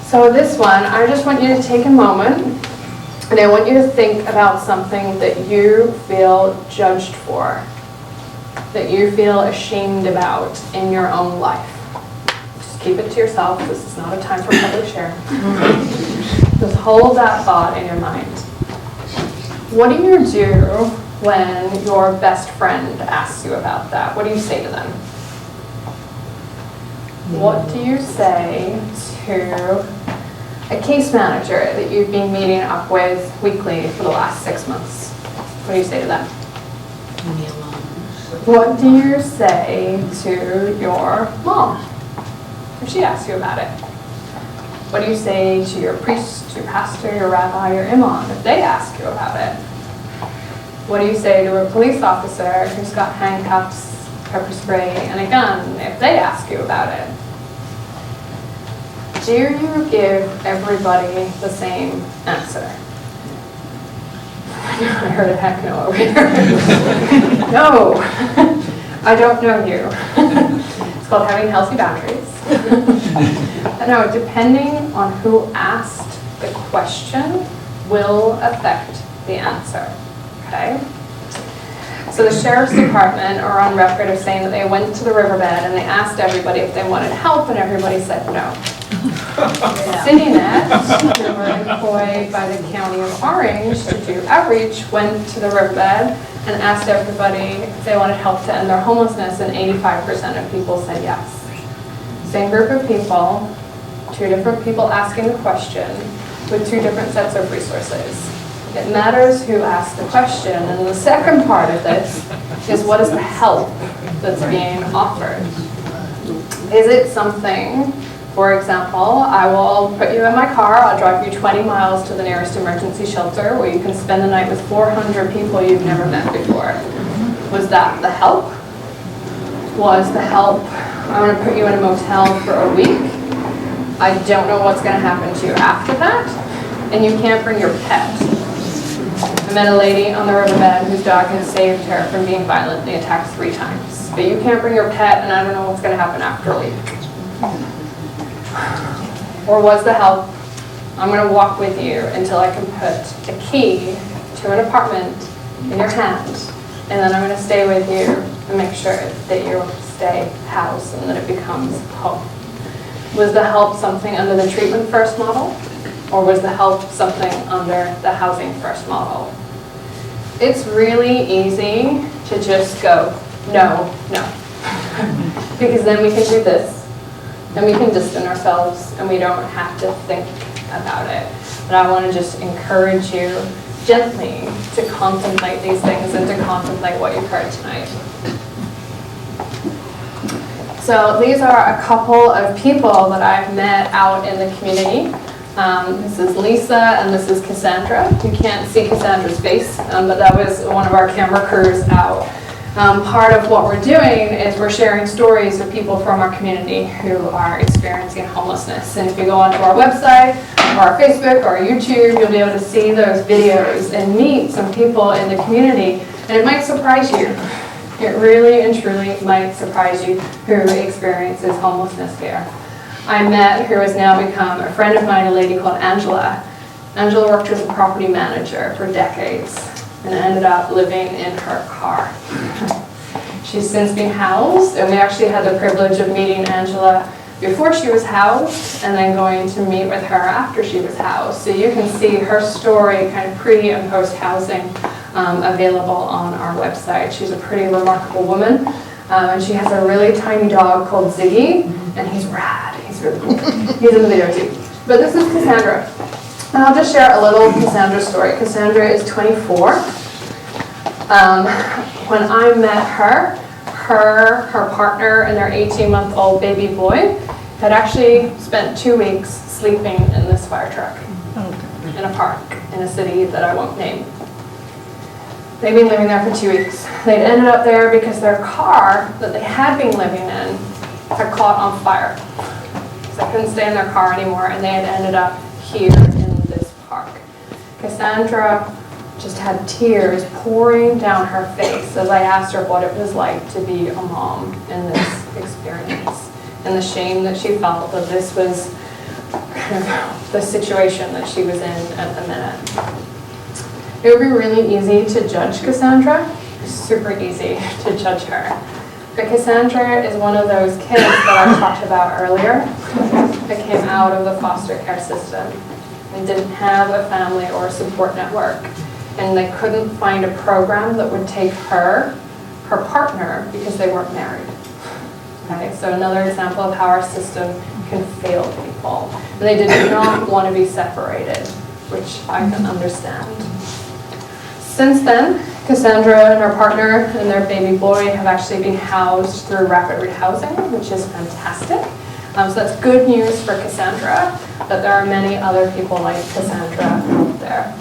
S2: So this one, I just want you to take a moment and I want you to think about something that you feel judged for, that you feel ashamed about in your own life. Just keep it to yourself. This is not a time for public share. Just hold that thought in your mind. What do you do when your best friend asks you about that? What do you say to them? What do you say to a case manager that you've been meeting up with weekly for the last 6 months? What do you say to them?
S4: Leave me alone.
S2: What do you say to your mom if she asks you about it? What do you say to your priest, your pastor, your rabbi, your imam if they ask you about it? What do you say to a police officer who's got handcuffs, pepper spray, and a gun if they ask you about it? Do you give everybody the same answer? I heard a heck no over here. No, I don't know you. It's called having healthy boundaries. No, depending on who asked the question will affect the answer, okay? So the sheriff's department are on record of saying that they went to the riverbed and they asked everybody if they wanted help and everybody said no. CityNet, who were employed by the County of Orange to do outreach, went to the riverbed and asked everybody if they wanted help to end their homelessness, and 85% of people said yes. Same group of people, two different people asking the question with two different sets of resources. It matters who asked the question, and the second part of this is what is the help that's being offered? Is it something, for example, I will put you in my car, I'll drive you 20 miles to the nearest emergency shelter where you can spend the night with 400 people you've never met before. Was that the help? Was the help, I'm going to put you in a motel for a week, I don't know what's going to happen to you after that, and you can't bring your pet. I met a lady on the riverbed whose dog has saved her from being violently attacked 3 times. But you can't bring your pet, and I don't know what's going to happen after a week. Or was the help, I'm going to walk with you until I can put a key to an apartment in your hand, and then I'm going to stay with you and make sure that you stay housed and that it becomes home. Was the help something under the treatment first model? Or was the help something under the housing first model? It's really easy to just go, no, no. Because then we can do this, and we can distance ourselves, and we don't have to think about it. But I want to just encourage you gently to contemplate these things and to contemplate what you've heard tonight. So these are a couple of people that I've met out in the community. This is Lisa and this is Cassandra. You can't see Cassandra's face, but that was one of our camera crews out. Part of what we're doing is we're sharing stories of people from our community who are experiencing homelessness. And if you go onto our website, or our Facebook, or our YouTube, you'll be able to see those videos and meet some people in the community. And it might surprise you. It really and truly might surprise you who experiences homelessness here. I met, who has now become a friend of mine, a lady called Angela. Angela worked as a property manager for decades and ended up living in her car. She's since been housed, and we actually had the privilege of meeting Angela before she was housed and then going to meet with her after she was housed. So you can see her story kind of pre and post housing available on our website. She's a pretty remarkable woman, and she has a really tiny dog called Ziggy, and he's rad. He's really cool. He's in the video too. But this is Cassandra. And I'll just share a little Cassandra story. Cassandra is 24. When I met her partner and their 18-month-old baby boy had actually spent 2 weeks sleeping in this fire truck in a park in a city that I won't name. They'd been living there for 2 weeks. They'd ended up there because their car that they had been living in had caught on fire. So they couldn't stay in their car anymore, and they had ended up here in this park. Cassandra just had tears pouring down her face as I asked her what it was like to be a mom in this experience, and the shame that she felt that this was kind of the situation that she was in at the minute. It would be really easy to judge Cassandra, super easy to judge her. But Cassandra is one of those kids that I talked about earlier that came out of the foster care system and didn't have a family or a support network. And they couldn't find a program that would take her partner, because they weren't married. Okay, so another example of how our system can fail people. And they did not want to be separated, which I can understand. Since then, Cassandra and her partner and their baby boy have actually been housed through rapid rehousing, which is fantastic. So that's good news for Cassandra, but there are many other people like Cassandra out there.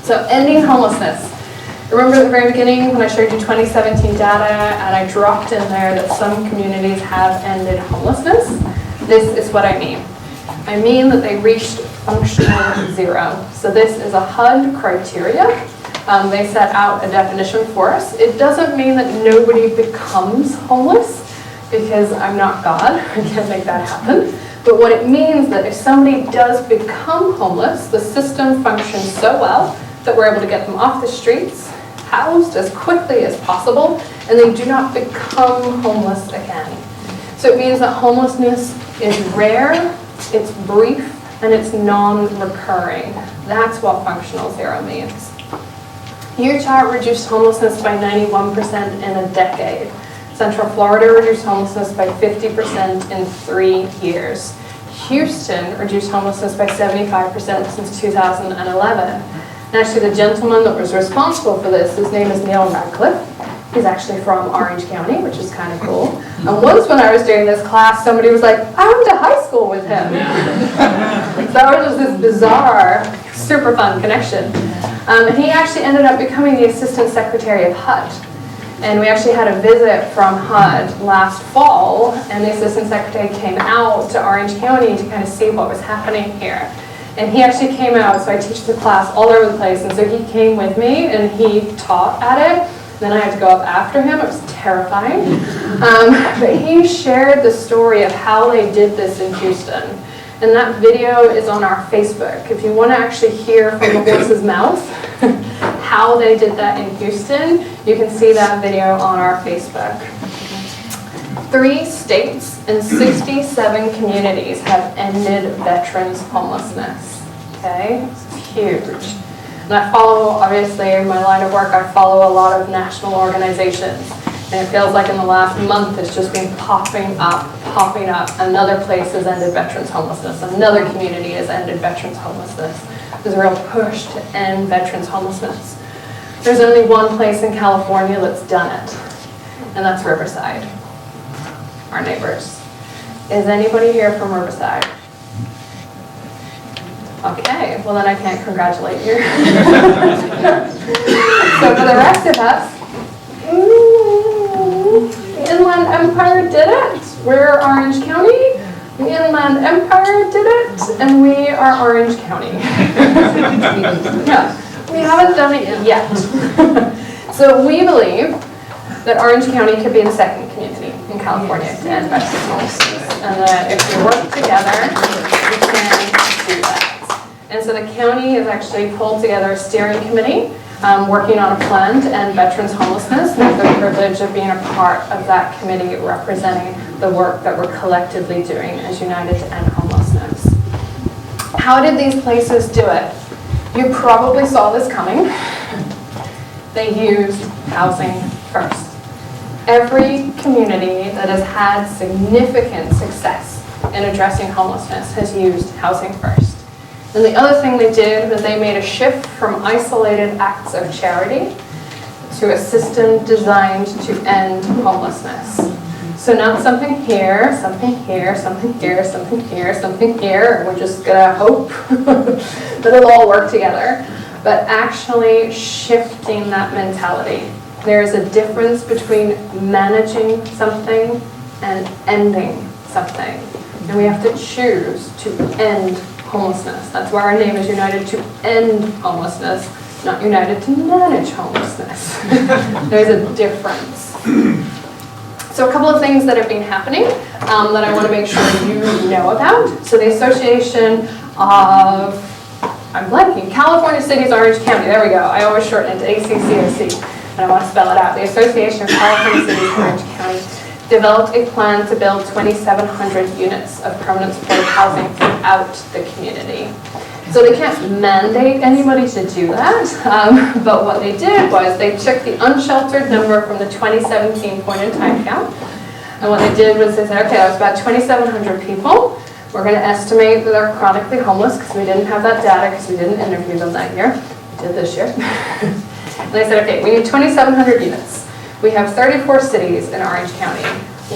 S2: So ending homelessness. Remember at the very beginning when I showed you 2017 data and I dropped in there that some communities have ended homelessness? This is what I mean. I mean that they reached functional zero. So this is a HUD criteria. They set out a definition for us. It doesn't mean that nobody becomes homeless, because I'm not God. I can't make that happen. But what it means that if somebody does become homeless, the system functions so well that we're able to get them off the streets, housed as quickly as possible, and they do not become homeless again. So it means that homelessness is rare, it's brief, and it's non-recurring. That's what functional zero means. Utah reduced homelessness by 91% in a decade. Central Florida reduced homelessness by 50% in 3 years. Houston reduced homelessness by 75% since 2011. And actually the gentleman that was responsible for this, his name is Neil Radcliffe. He's actually from Orange County, which is kind of cool. And once when I was doing this class, somebody was like, I went to high school with him. So that was just this bizarre, super fun connection. And he actually ended up becoming the Assistant Secretary of HUD. And we actually had a visit from HUD last fall, and the Assistant Secretary came out to Orange County to kind of see what was happening here. And he actually came out, so I teach the class all over the place, and so he came with me and he taught at it. Then I had to go up after him. It was terrifying. But he shared the story of how they did this in Houston. And that video is on our Facebook. If you want to actually hear from the horse's mouth how they did that in Houston, you can see that video on our Facebook. 3 states and 67 communities have ended veterans' homelessness. Okay, it's huge. And I follow, obviously, in my line of work, I follow a lot of national organizations. And it feels like in the last month, it's just been popping up. Another place has ended veterans' homelessness. Another community has ended veterans' homelessness. There's a real push to end veterans' homelessness. There's only one place in California that's done it, and that's Riverside, our neighbors. Is anybody here from Riverside? Okay, well then I can't congratulate you. So for the rest of us, the Inland Empire did it. We're Orange County. The Inland Empire did it, and we are Orange County. Yeah, we haven't done it yet. So we believe that Orange County could be the second community in California to end veterans' homelessness, and that if we work together, we can do that. And so the county has actually pulled together a steering committee working on a plan to end veterans homelessness, and I have the privilege of being a part of that committee representing the work that we're collectively doing as United to End Homelessness. How did these places do it? You probably saw this coming. They used housing first. Every community that has had significant success in addressing homelessness has used housing first. And the other thing they did was they made a shift from isolated acts of charity to a system designed to end homelessness. So not something here, something here, something here, something here, something here, and we're just gonna hope that it'll all work together, but actually shifting that mentality. There is a difference between managing something and ending something. And we have to choose to end homelessness. That's why our name is United to End Homelessness, not United to Manage Homelessness. There's a difference. So a couple of things that have been happening that I want to make sure you know about. So the Association of, I'm blanking, California Cities Orange County, there we go. I always shorten it to ACCOC, and I want to spell it out. The Association of California Cities Orange County developed a plan to build 2,700 units of permanent supportive housing throughout the community. So they can't mandate anybody to do that, but what they did was they took the unsheltered number from the 2017 point in time count, and what they did was they said, okay, that was about 2,700 people. We're going to estimate that they're chronically homeless because we didn't have that data because we didn't interview them that year. We did this year. And they said, okay, we need 2,700 units. We have 34 cities in Orange County.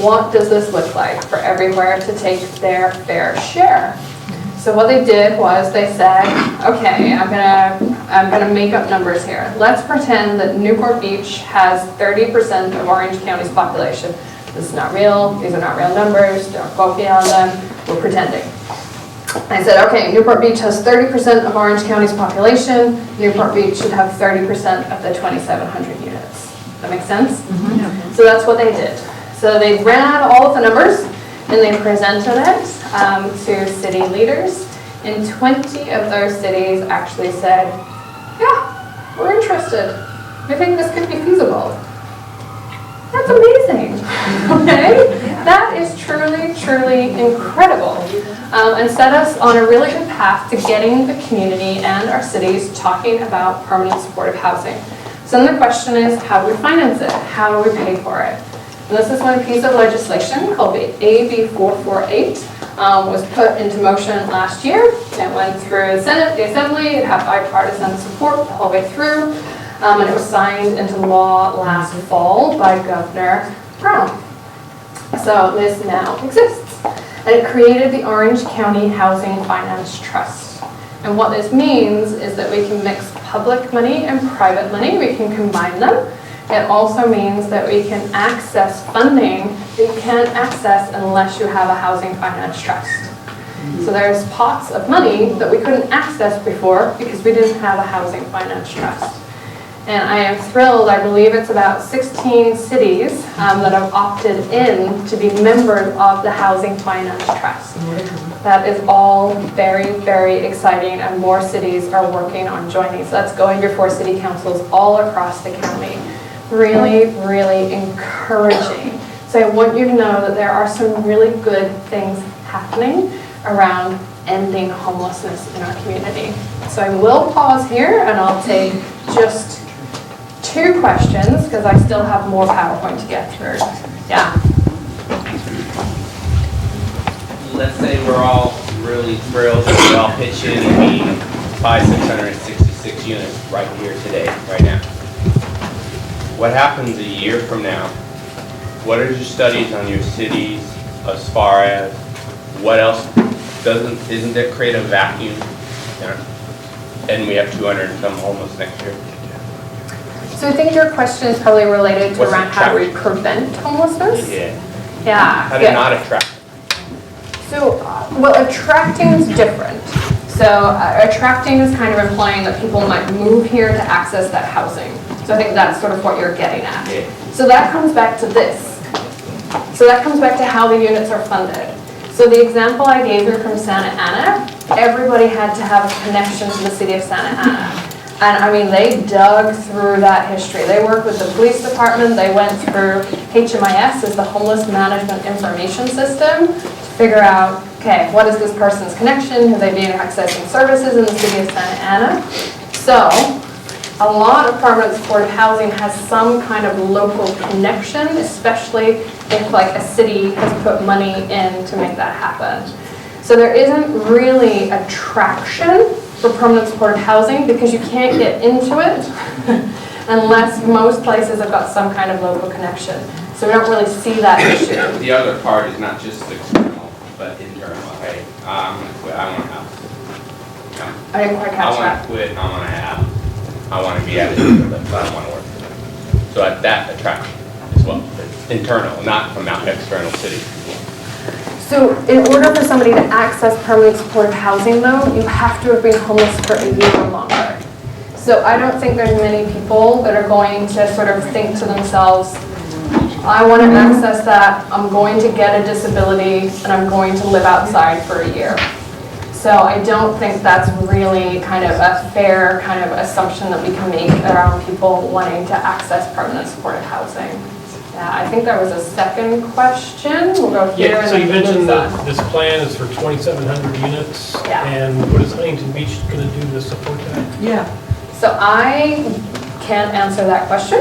S2: What does this look like for everywhere to take their fair share? So what they did was they said, okay, I'm gonna make up numbers here. Let's pretend that Newport Beach has 30% of Orange County's population. This is not real. These are not real numbers. Don't quote me on them. We're pretending. I said, okay, Newport Beach has 30% of Orange County's population. Newport Beach should have 30% of the 2,700 units. That makes sense? Mm-hmm. So that's what they did. So they ran all of the numbers and they presented it to city leaders. And 20 of those cities actually said, yeah, we're interested. We think this could be feasible. That's amazing, okay? That is truly, truly incredible. And set us on a really good path to getting the community and our cities talking about permanent supportive housing. So then the question is, how do we finance it? How do we pay for it? And this is one piece of legislation called the AB 448, was put into motion last year. It went through the Senate, the Assembly, it had bipartisan support the whole way through. And it was signed into law last fall by Governor Brown. So this now exists. And it created the Orange County Housing Finance Trust. And what this means is that we can mix public money and private money. We can combine them. It also means that we can access funding that you can't access unless you have a housing finance trust. So there's pots of money that we couldn't access before because we didn't have a housing finance trust. And I am thrilled, I believe it's about 16 cities that have opted in to be members of the Housing Finance Trust. That is all very, very exciting, and more cities are working on joining. So that's going before city councils all across the county. Really, really encouraging. So I want you to know that there are some really good things happening around ending homelessness in our community. So I will pause here and I'll take just 2 questions because I still have more PowerPoint to get through. Yeah.
S10: Let's say we're all really thrilled that we all pitch in and we buy 666 units right here today, right now. What happens a year from now? What are your studies on your cities as far as what else isn't there create a vacuum? And we have 200 and some homeless next year.
S2: So I think your question is probably related to
S10: What's
S2: around how do we
S10: attraction?
S2: prevent homelessness?
S10: Yeah.
S2: Yeah.
S10: How to not attract?
S2: So, well, attracting is different. So attracting is kind of implying that people might move here to access that housing. So I think that's sort of what you're getting at.
S10: Yeah.
S2: So that comes back to this. So that comes back to how the units are funded. So the example I gave you from Santa Ana, everybody had to have a connection to the city of Santa Ana. And I mean, they dug through that history. They worked with the police department, they went through HMIS, is the Homeless Management Information System, to figure out, okay, what is this person's connection? Have they been accessing services in the city of Santa Ana? So, a lot of permanent supportive housing has some kind of local connection, especially if like a city has put money in to make that happen. So there isn't really attraction for permanent supportive housing because you can't get into it unless most places have got some kind of local connection. So we don't really see that issue.
S10: The other part is not just external, but internal, okay? I'm gonna quit, I want a house.
S2: I didn't quite
S10: I
S2: catch
S10: want
S2: that.
S10: to quit, I want to have, I want to be out of here, but I don't want to work for them. So that attraction as well, it's internal, not from out external cities.
S2: So in order for somebody to access permanent supportive housing though, you have to have been homeless for a year or longer. So I don't think there's many people that are going to sort of think to themselves, I want to access that, I'm going to get a disability, and I'm going to live outside for a year. So I don't think that's really kind of a fair kind of assumption that we can make around people wanting to access permanent supportive housing. Yeah, I think there was a second question. We'll go here.
S11: Yeah,
S2: and
S11: so you
S2: then
S11: mentioned
S2: move on.
S11: that this plan is for 2,700 units.
S2: Yeah.
S11: And what is Huntington Beach going to do to support that?
S3: Yeah.
S2: So I can't answer that question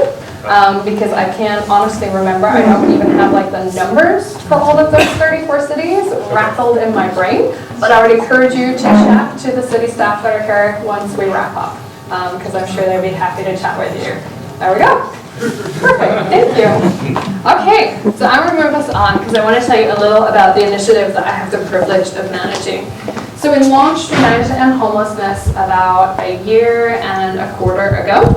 S2: because I can't honestly remember. I don't even have like the numbers for all of those 34 cities rattled in my brain. But I would encourage you to chat to the city staff that are here once we wrap up because I'm sure they'd be happy to chat with you. There we go. Perfect, thank you. Okay, so I'm going to move us on because I want to tell you a little about the initiative that I have the privilege of managing. So we launched United to End Homelessness about a year and a quarter ago.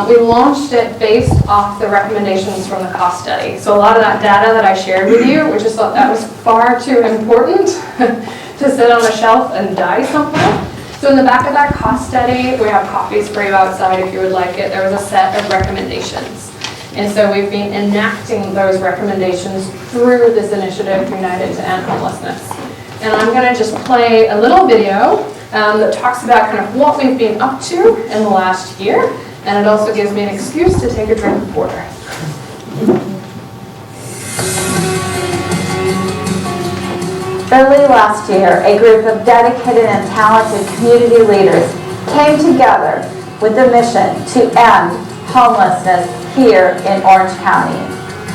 S2: We launched it based off the recommendations from the cost study. So a lot of that data that I shared with you, we just thought that was far too important to sit on a shelf and die somewhere. So in the back of that cost study, we have copies for you outside if you would like it. There was a set of recommendations. And so we've been enacting those recommendations through this initiative, United to End Homelessness. And I'm going to just play a little video that talks about kind of what we've been up to in the last year. And it also gives me an excuse to take a drink of water.
S12: Early last year, a group of dedicated and talented community leaders came together with the mission to end homelessness here in Orange County.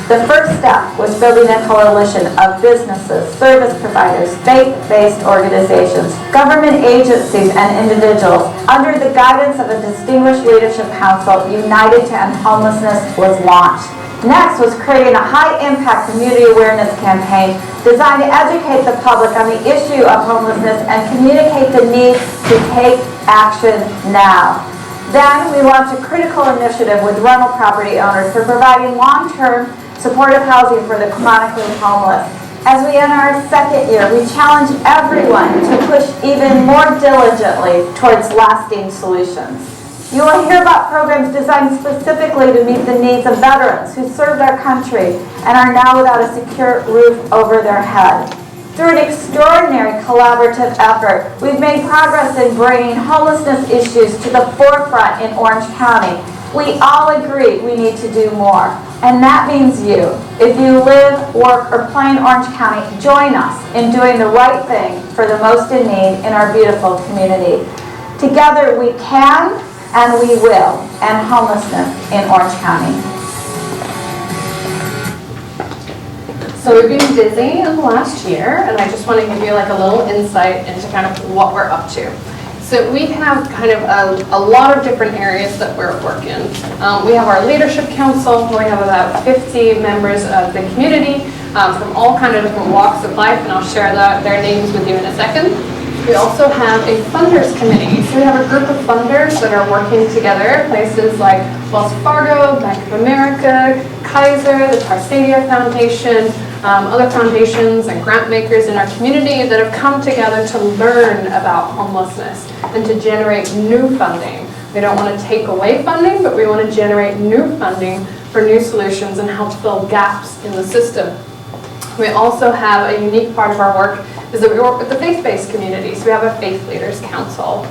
S12: The first step was building a coalition of businesses, service providers, faith-based organizations, government agencies, and individuals. Under the guidance of a distinguished leadership council, United to End Homelessness was launched. Next was creating a high-impact community awareness campaign designed to educate the public on the issue of homelessness and communicate the need to take action now. Then we launched a critical initiative with rental property owners for providing long-term supportive housing for the chronically homeless. As we enter our second year, we challenge everyone to push even more diligently towards lasting solutions. You will hear about programs designed specifically to meet the needs of veterans who served our country and are now without a secure roof over their head. Through an extraordinary collaborative effort, we've made progress in bringing homelessness issues to the forefront in Orange County. We all agree we need to do more, and that means you. If you live, work, or play in Orange County, join us in doing the right thing for the most in need in our beautiful community. Together we can and we will end homelessness in Orange County.
S2: So we've been busy in the last year, and I just want to give you like a little insight into kind of what we're up to. So we have kind of a lot of different areas that we're working. We have our leadership council. We have about 50 members of the community from all kind of different walks of life, and I'll share their names with you in a second. We also have a funders committee. So we have a group of funders that are working together, places like Wells Fargo, Bank of America, Kaiser, the Tarsadia Foundation, other foundations and grant makers in our community that have come together to learn about homelessness and to generate new funding. We don't want to take away funding, but we want to generate new funding for new solutions and help fill gaps in the system. We also have a unique part of our work is that we work with the faith-based community. So we have a Faith Leaders Council.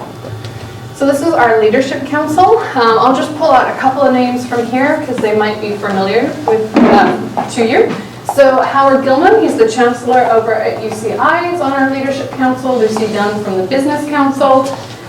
S2: So this is our leadership council. I'll just pull out a couple of names from here because they might be familiar to you. So Howard Gilman, he's the chancellor over at UCI, is on our leadership council. Lucy Dunn from the business council.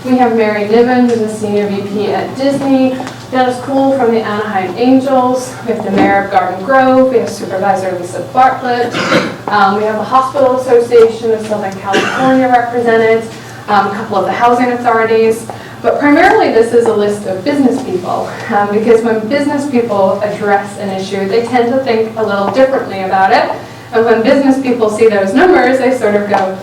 S2: We have Mary Niven, who's a senior VP at Disney. Dennis Kuhl from the Anaheim Angels. We have the mayor of Garden Grove. We have Supervisor Lisa Bartlett. We have the Hospital Association of Southern California represented, a couple of the housing authorities. But primarily this is a list of business people, because when business people address an issue, they tend to think a little differently about it. And when business people see those numbers, they sort of go,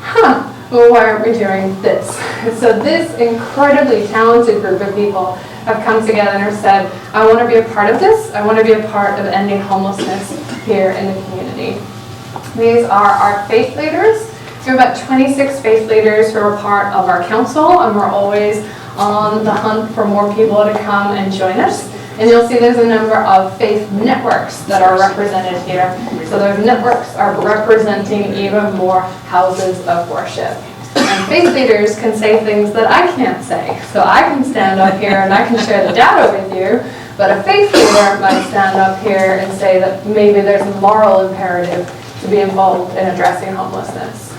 S2: huh, well, why aren't we doing this? And so this incredibly talented group of people have come together and have said, I want to be a part of this. I want to be a part of ending homelessness here in the community. These are our faith leaders. We have about 26 faith leaders who are part of our council, and we're always on the hunt for more people to come and join us. And you'll see there's a number of faith networks that are represented here. So those networks are representing even more houses of worship. And faith leaders can say things that I can't say. So I can stand up here and I can share the data with you, but a faith leader might stand up here and say that maybe there's a moral imperative to be involved in addressing homelessness.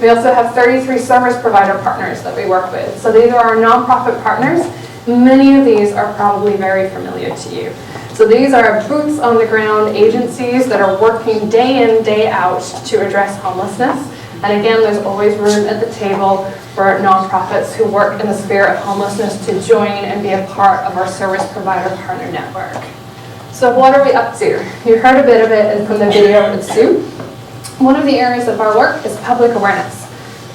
S2: We also have 33 service provider partners that we work with. So these are our nonprofit partners. Many of these are probably very familiar to you. So these are boots on the ground agencies that are working day in, day out to address homelessness. And again, there's always room at the table for nonprofits who work in the sphere of homelessness to join and be a part of our service provider partner network. So what are we up to? You heard a bit of it from the video with Sue. One of the areas of our work is public awareness.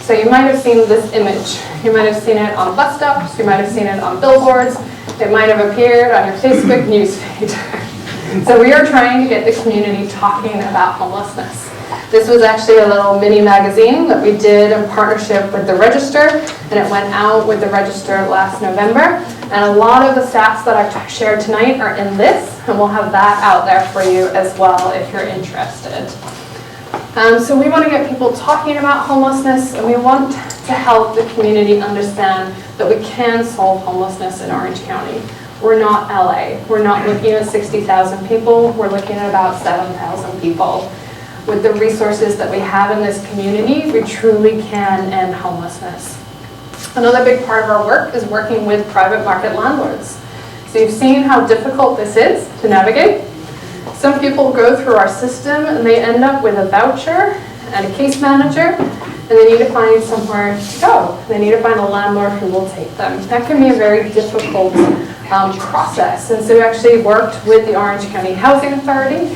S2: So you might have seen this image. You might have seen it on bus stops. You might have seen it on billboards. It might have appeared on your Facebook newsfeed. So we are trying to get the community talking about homelessness. This was actually a little mini magazine that we did in partnership with the Register, and it went out with the Register last November. And a lot of the stats that I've shared tonight are in this, and we'll have that out there for you as well if you're interested. So we want to get people talking about homelessness, and we want to help the community understand that we can solve homelessness in Orange County. We're not LA. We're not looking at 60,000 people. We're looking at about 7,000 people. With the resources that we have in this community, we truly can end homelessness. Another big part of our work is working with private market landlords. So you've seen how difficult this is to navigate. Some people go through our system and they end up with a voucher and a case manager, and they need to find somewhere to go. They need to find a landlord who will take them. That can be a very difficult process. And so we actually worked with the Orange County Housing Authority,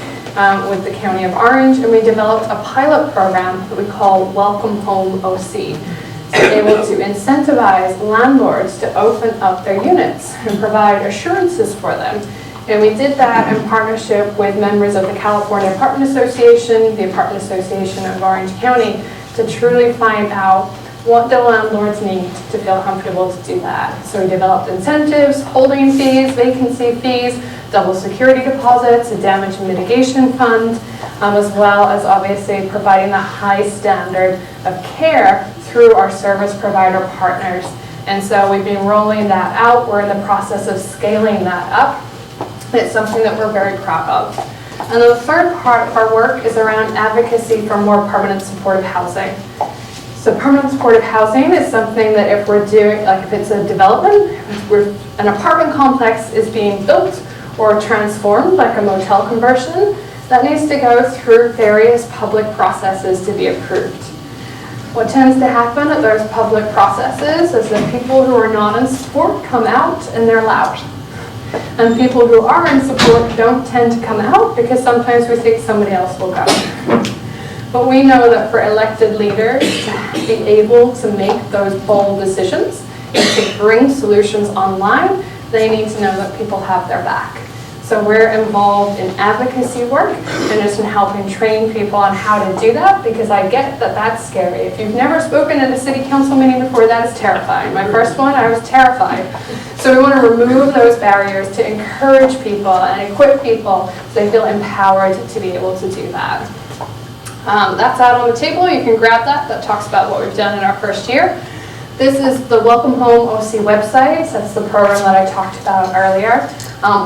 S2: with the County of Orange, and we developed a pilot program that we call Welcome Home OC. To be able to incentivize landlords to open up their units and provide assurances for them. And we did that in partnership with members of the California Apartment Association, the Apartment Association of Orange County, to truly find out what the landlords need to feel comfortable to do that. So we developed incentives, holding fees, vacancy fees, double security deposits, a damage mitigation fund, as well as obviously providing that high standard of care through our service provider partners. And so we've been rolling that out. We're in the process of scaling that up. It's something that we're very proud of. And the third part of our work is around advocacy for more permanent supportive housing. So permanent supportive housing is something that if we're doing, like if it's a development, if an apartment complex is being built or transformed, like a motel conversion, that needs to go through various public processes to be approved. What tends to happen at those public processes is that people who are not in support come out and they're loud. And people who are in support don't tend to come out because sometimes we think somebody else will go. But we know that for elected leaders to be able to make those bold decisions and to bring solutions online, they need to know that people have their back. So we're involved in advocacy work and just in helping train people on how to do that, because I get that that's scary. If you've never spoken at a city council meeting before, that is terrifying. My first one, I was terrified. So we want to remove those barriers to encourage people and equip people so they feel empowered to be able to do that. That's out on the table. You can grab that. That talks about what we've done in our first year. This is the Welcome Home OC website. That's the program that I talked about earlier.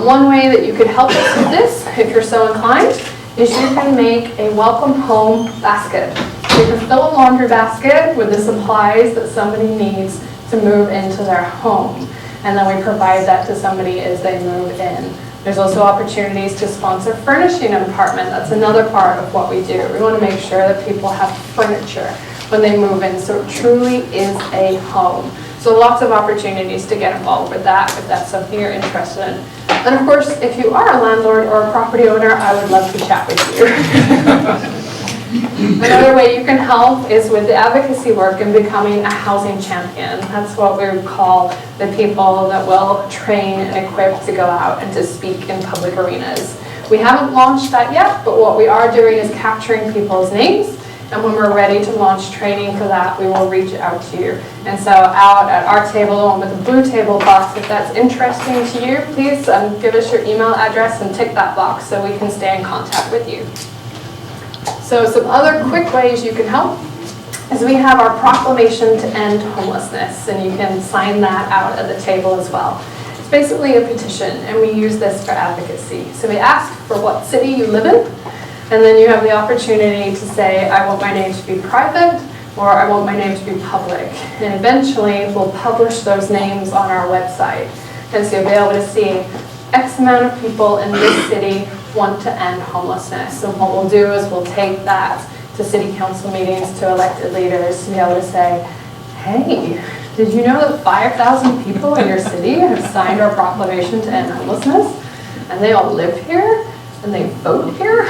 S2: One way that you could help us with this, if you're so inclined, is you can make a Welcome Home basket. So you can fill a laundry basket with the supplies that somebody needs to move into their home. And then we provide that to somebody as they move in. There's also opportunities to sponsor furnishing an apartment. That's another part of what we do. We want to make sure that people have furniture when they move in, so it truly is a home. So lots of opportunities to get involved with that if that's something you're interested in. And of course, if you are a landlord or a property owner, I would love to chat with you. Another way you can help is with the advocacy work and becoming a housing champion. That's what we would call the people that will train and equip to go out and to speak in public arenas. We haven't launched that yet, but what we are doing is capturing people's names. And when we're ready to launch training for that, we will reach out to you. And so out at our table and with the blue table box, if that's interesting to you, please give us your email address and tick that box so we can stay in contact with you. So some other quick ways you can help is we have our proclamation to end homelessness, and you can sign that out at the table as well. It's basically a petition, and we use this for advocacy. So we ask for what city you live in, and then you have the opportunity to say, I want my name to be private, or I want my name to be public. And eventually, we'll publish those names on our website. And so you'll be able to see X amount of people in this city want to end homelessness. So what we'll do is we'll take that to city council meetings, to elected leaders, to be able to say, hey, did you know that 5,000 people in your city have signed our proclamation to end homelessness? And they all live here? And they vote here?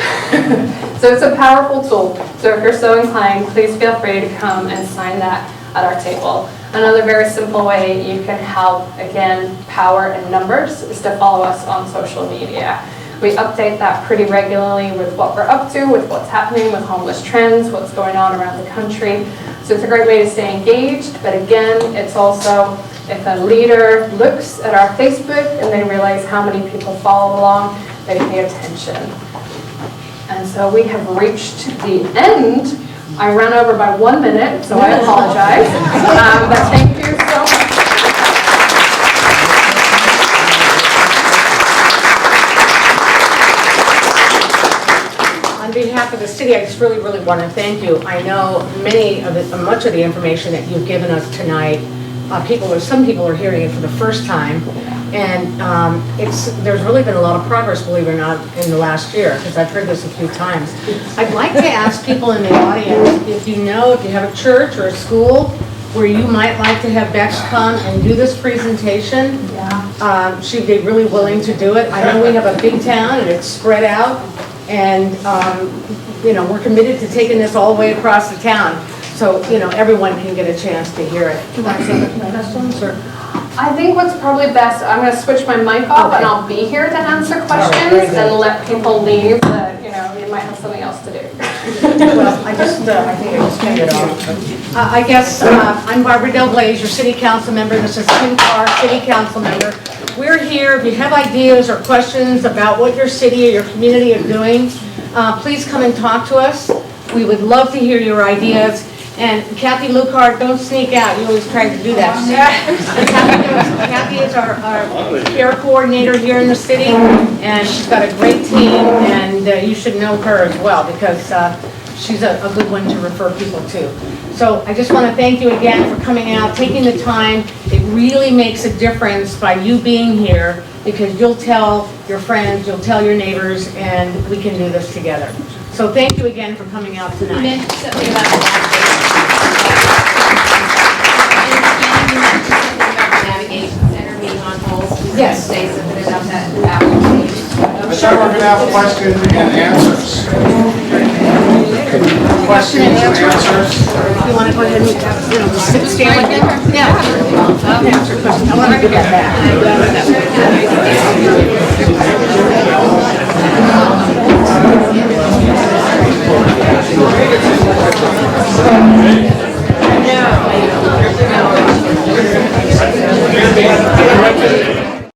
S2: So it's a powerful tool. So if you're so inclined, please feel free to come and sign that at our table. Another very simple way you can help, again, power and numbers, is to follow us on social media. We update that pretty regularly with what we're up to, with what's happening with homeless trends, what's going on around the country. So it's a great way to stay engaged, but again, it's also, if a leader looks at our Facebook and they realize how many people follow along, they pay attention. And so we have reached the end. I ran over by 1 minute, so I apologize. But thank you so much.
S1: On behalf of the city, I just really want to thank you. I know much of the information that you've given us tonight, some people are hearing it for the first time, and there's really been a lot of progress, believe it or not, in the last year, because I've heard this a few times. I'd like to ask people in the audience, if you have a church or a school where you might like to have Becks come and do this presentation, she'd be really willing to do it. I know we have a big town and it's spread out, and we're committed to taking this all the way across the town, so everyone can get a chance to hear it. Do you want to say the questions, or?
S2: I think what's probably best, I'm going to switch my mic off, and I'll be here to answer questions and let people leave that, you might have something else to do.
S1: Well, I think I just turned it off. I guess I'm Barbara Delgleize, your city council member. This is Kim Carr, city council member. We're here. If you have ideas or questions about what your city or your community are doing, please come and talk to us. We would love to hear your ideas. And Kathy Lucard, don't sneak out. You always try to do that. Kathy is our care coordinator here in the city, and she's got a great team, and you should know her as well, because she's a good one to refer people to. So I just want to thank you again for coming out, taking the time. It really makes a difference by you being here, because you'll tell your friends, you'll tell your neighbors, and we can do this together. So thank you again for coming out tonight.
S7: You mentioned something about the navigation center being on hold.
S1: Yes.
S7: Say something about that application.
S5: I thought we're going to have questions and answers. Questions and answers.
S1: You want to go ahead and stand like that? Yeah. Answer questions. I want to get that back.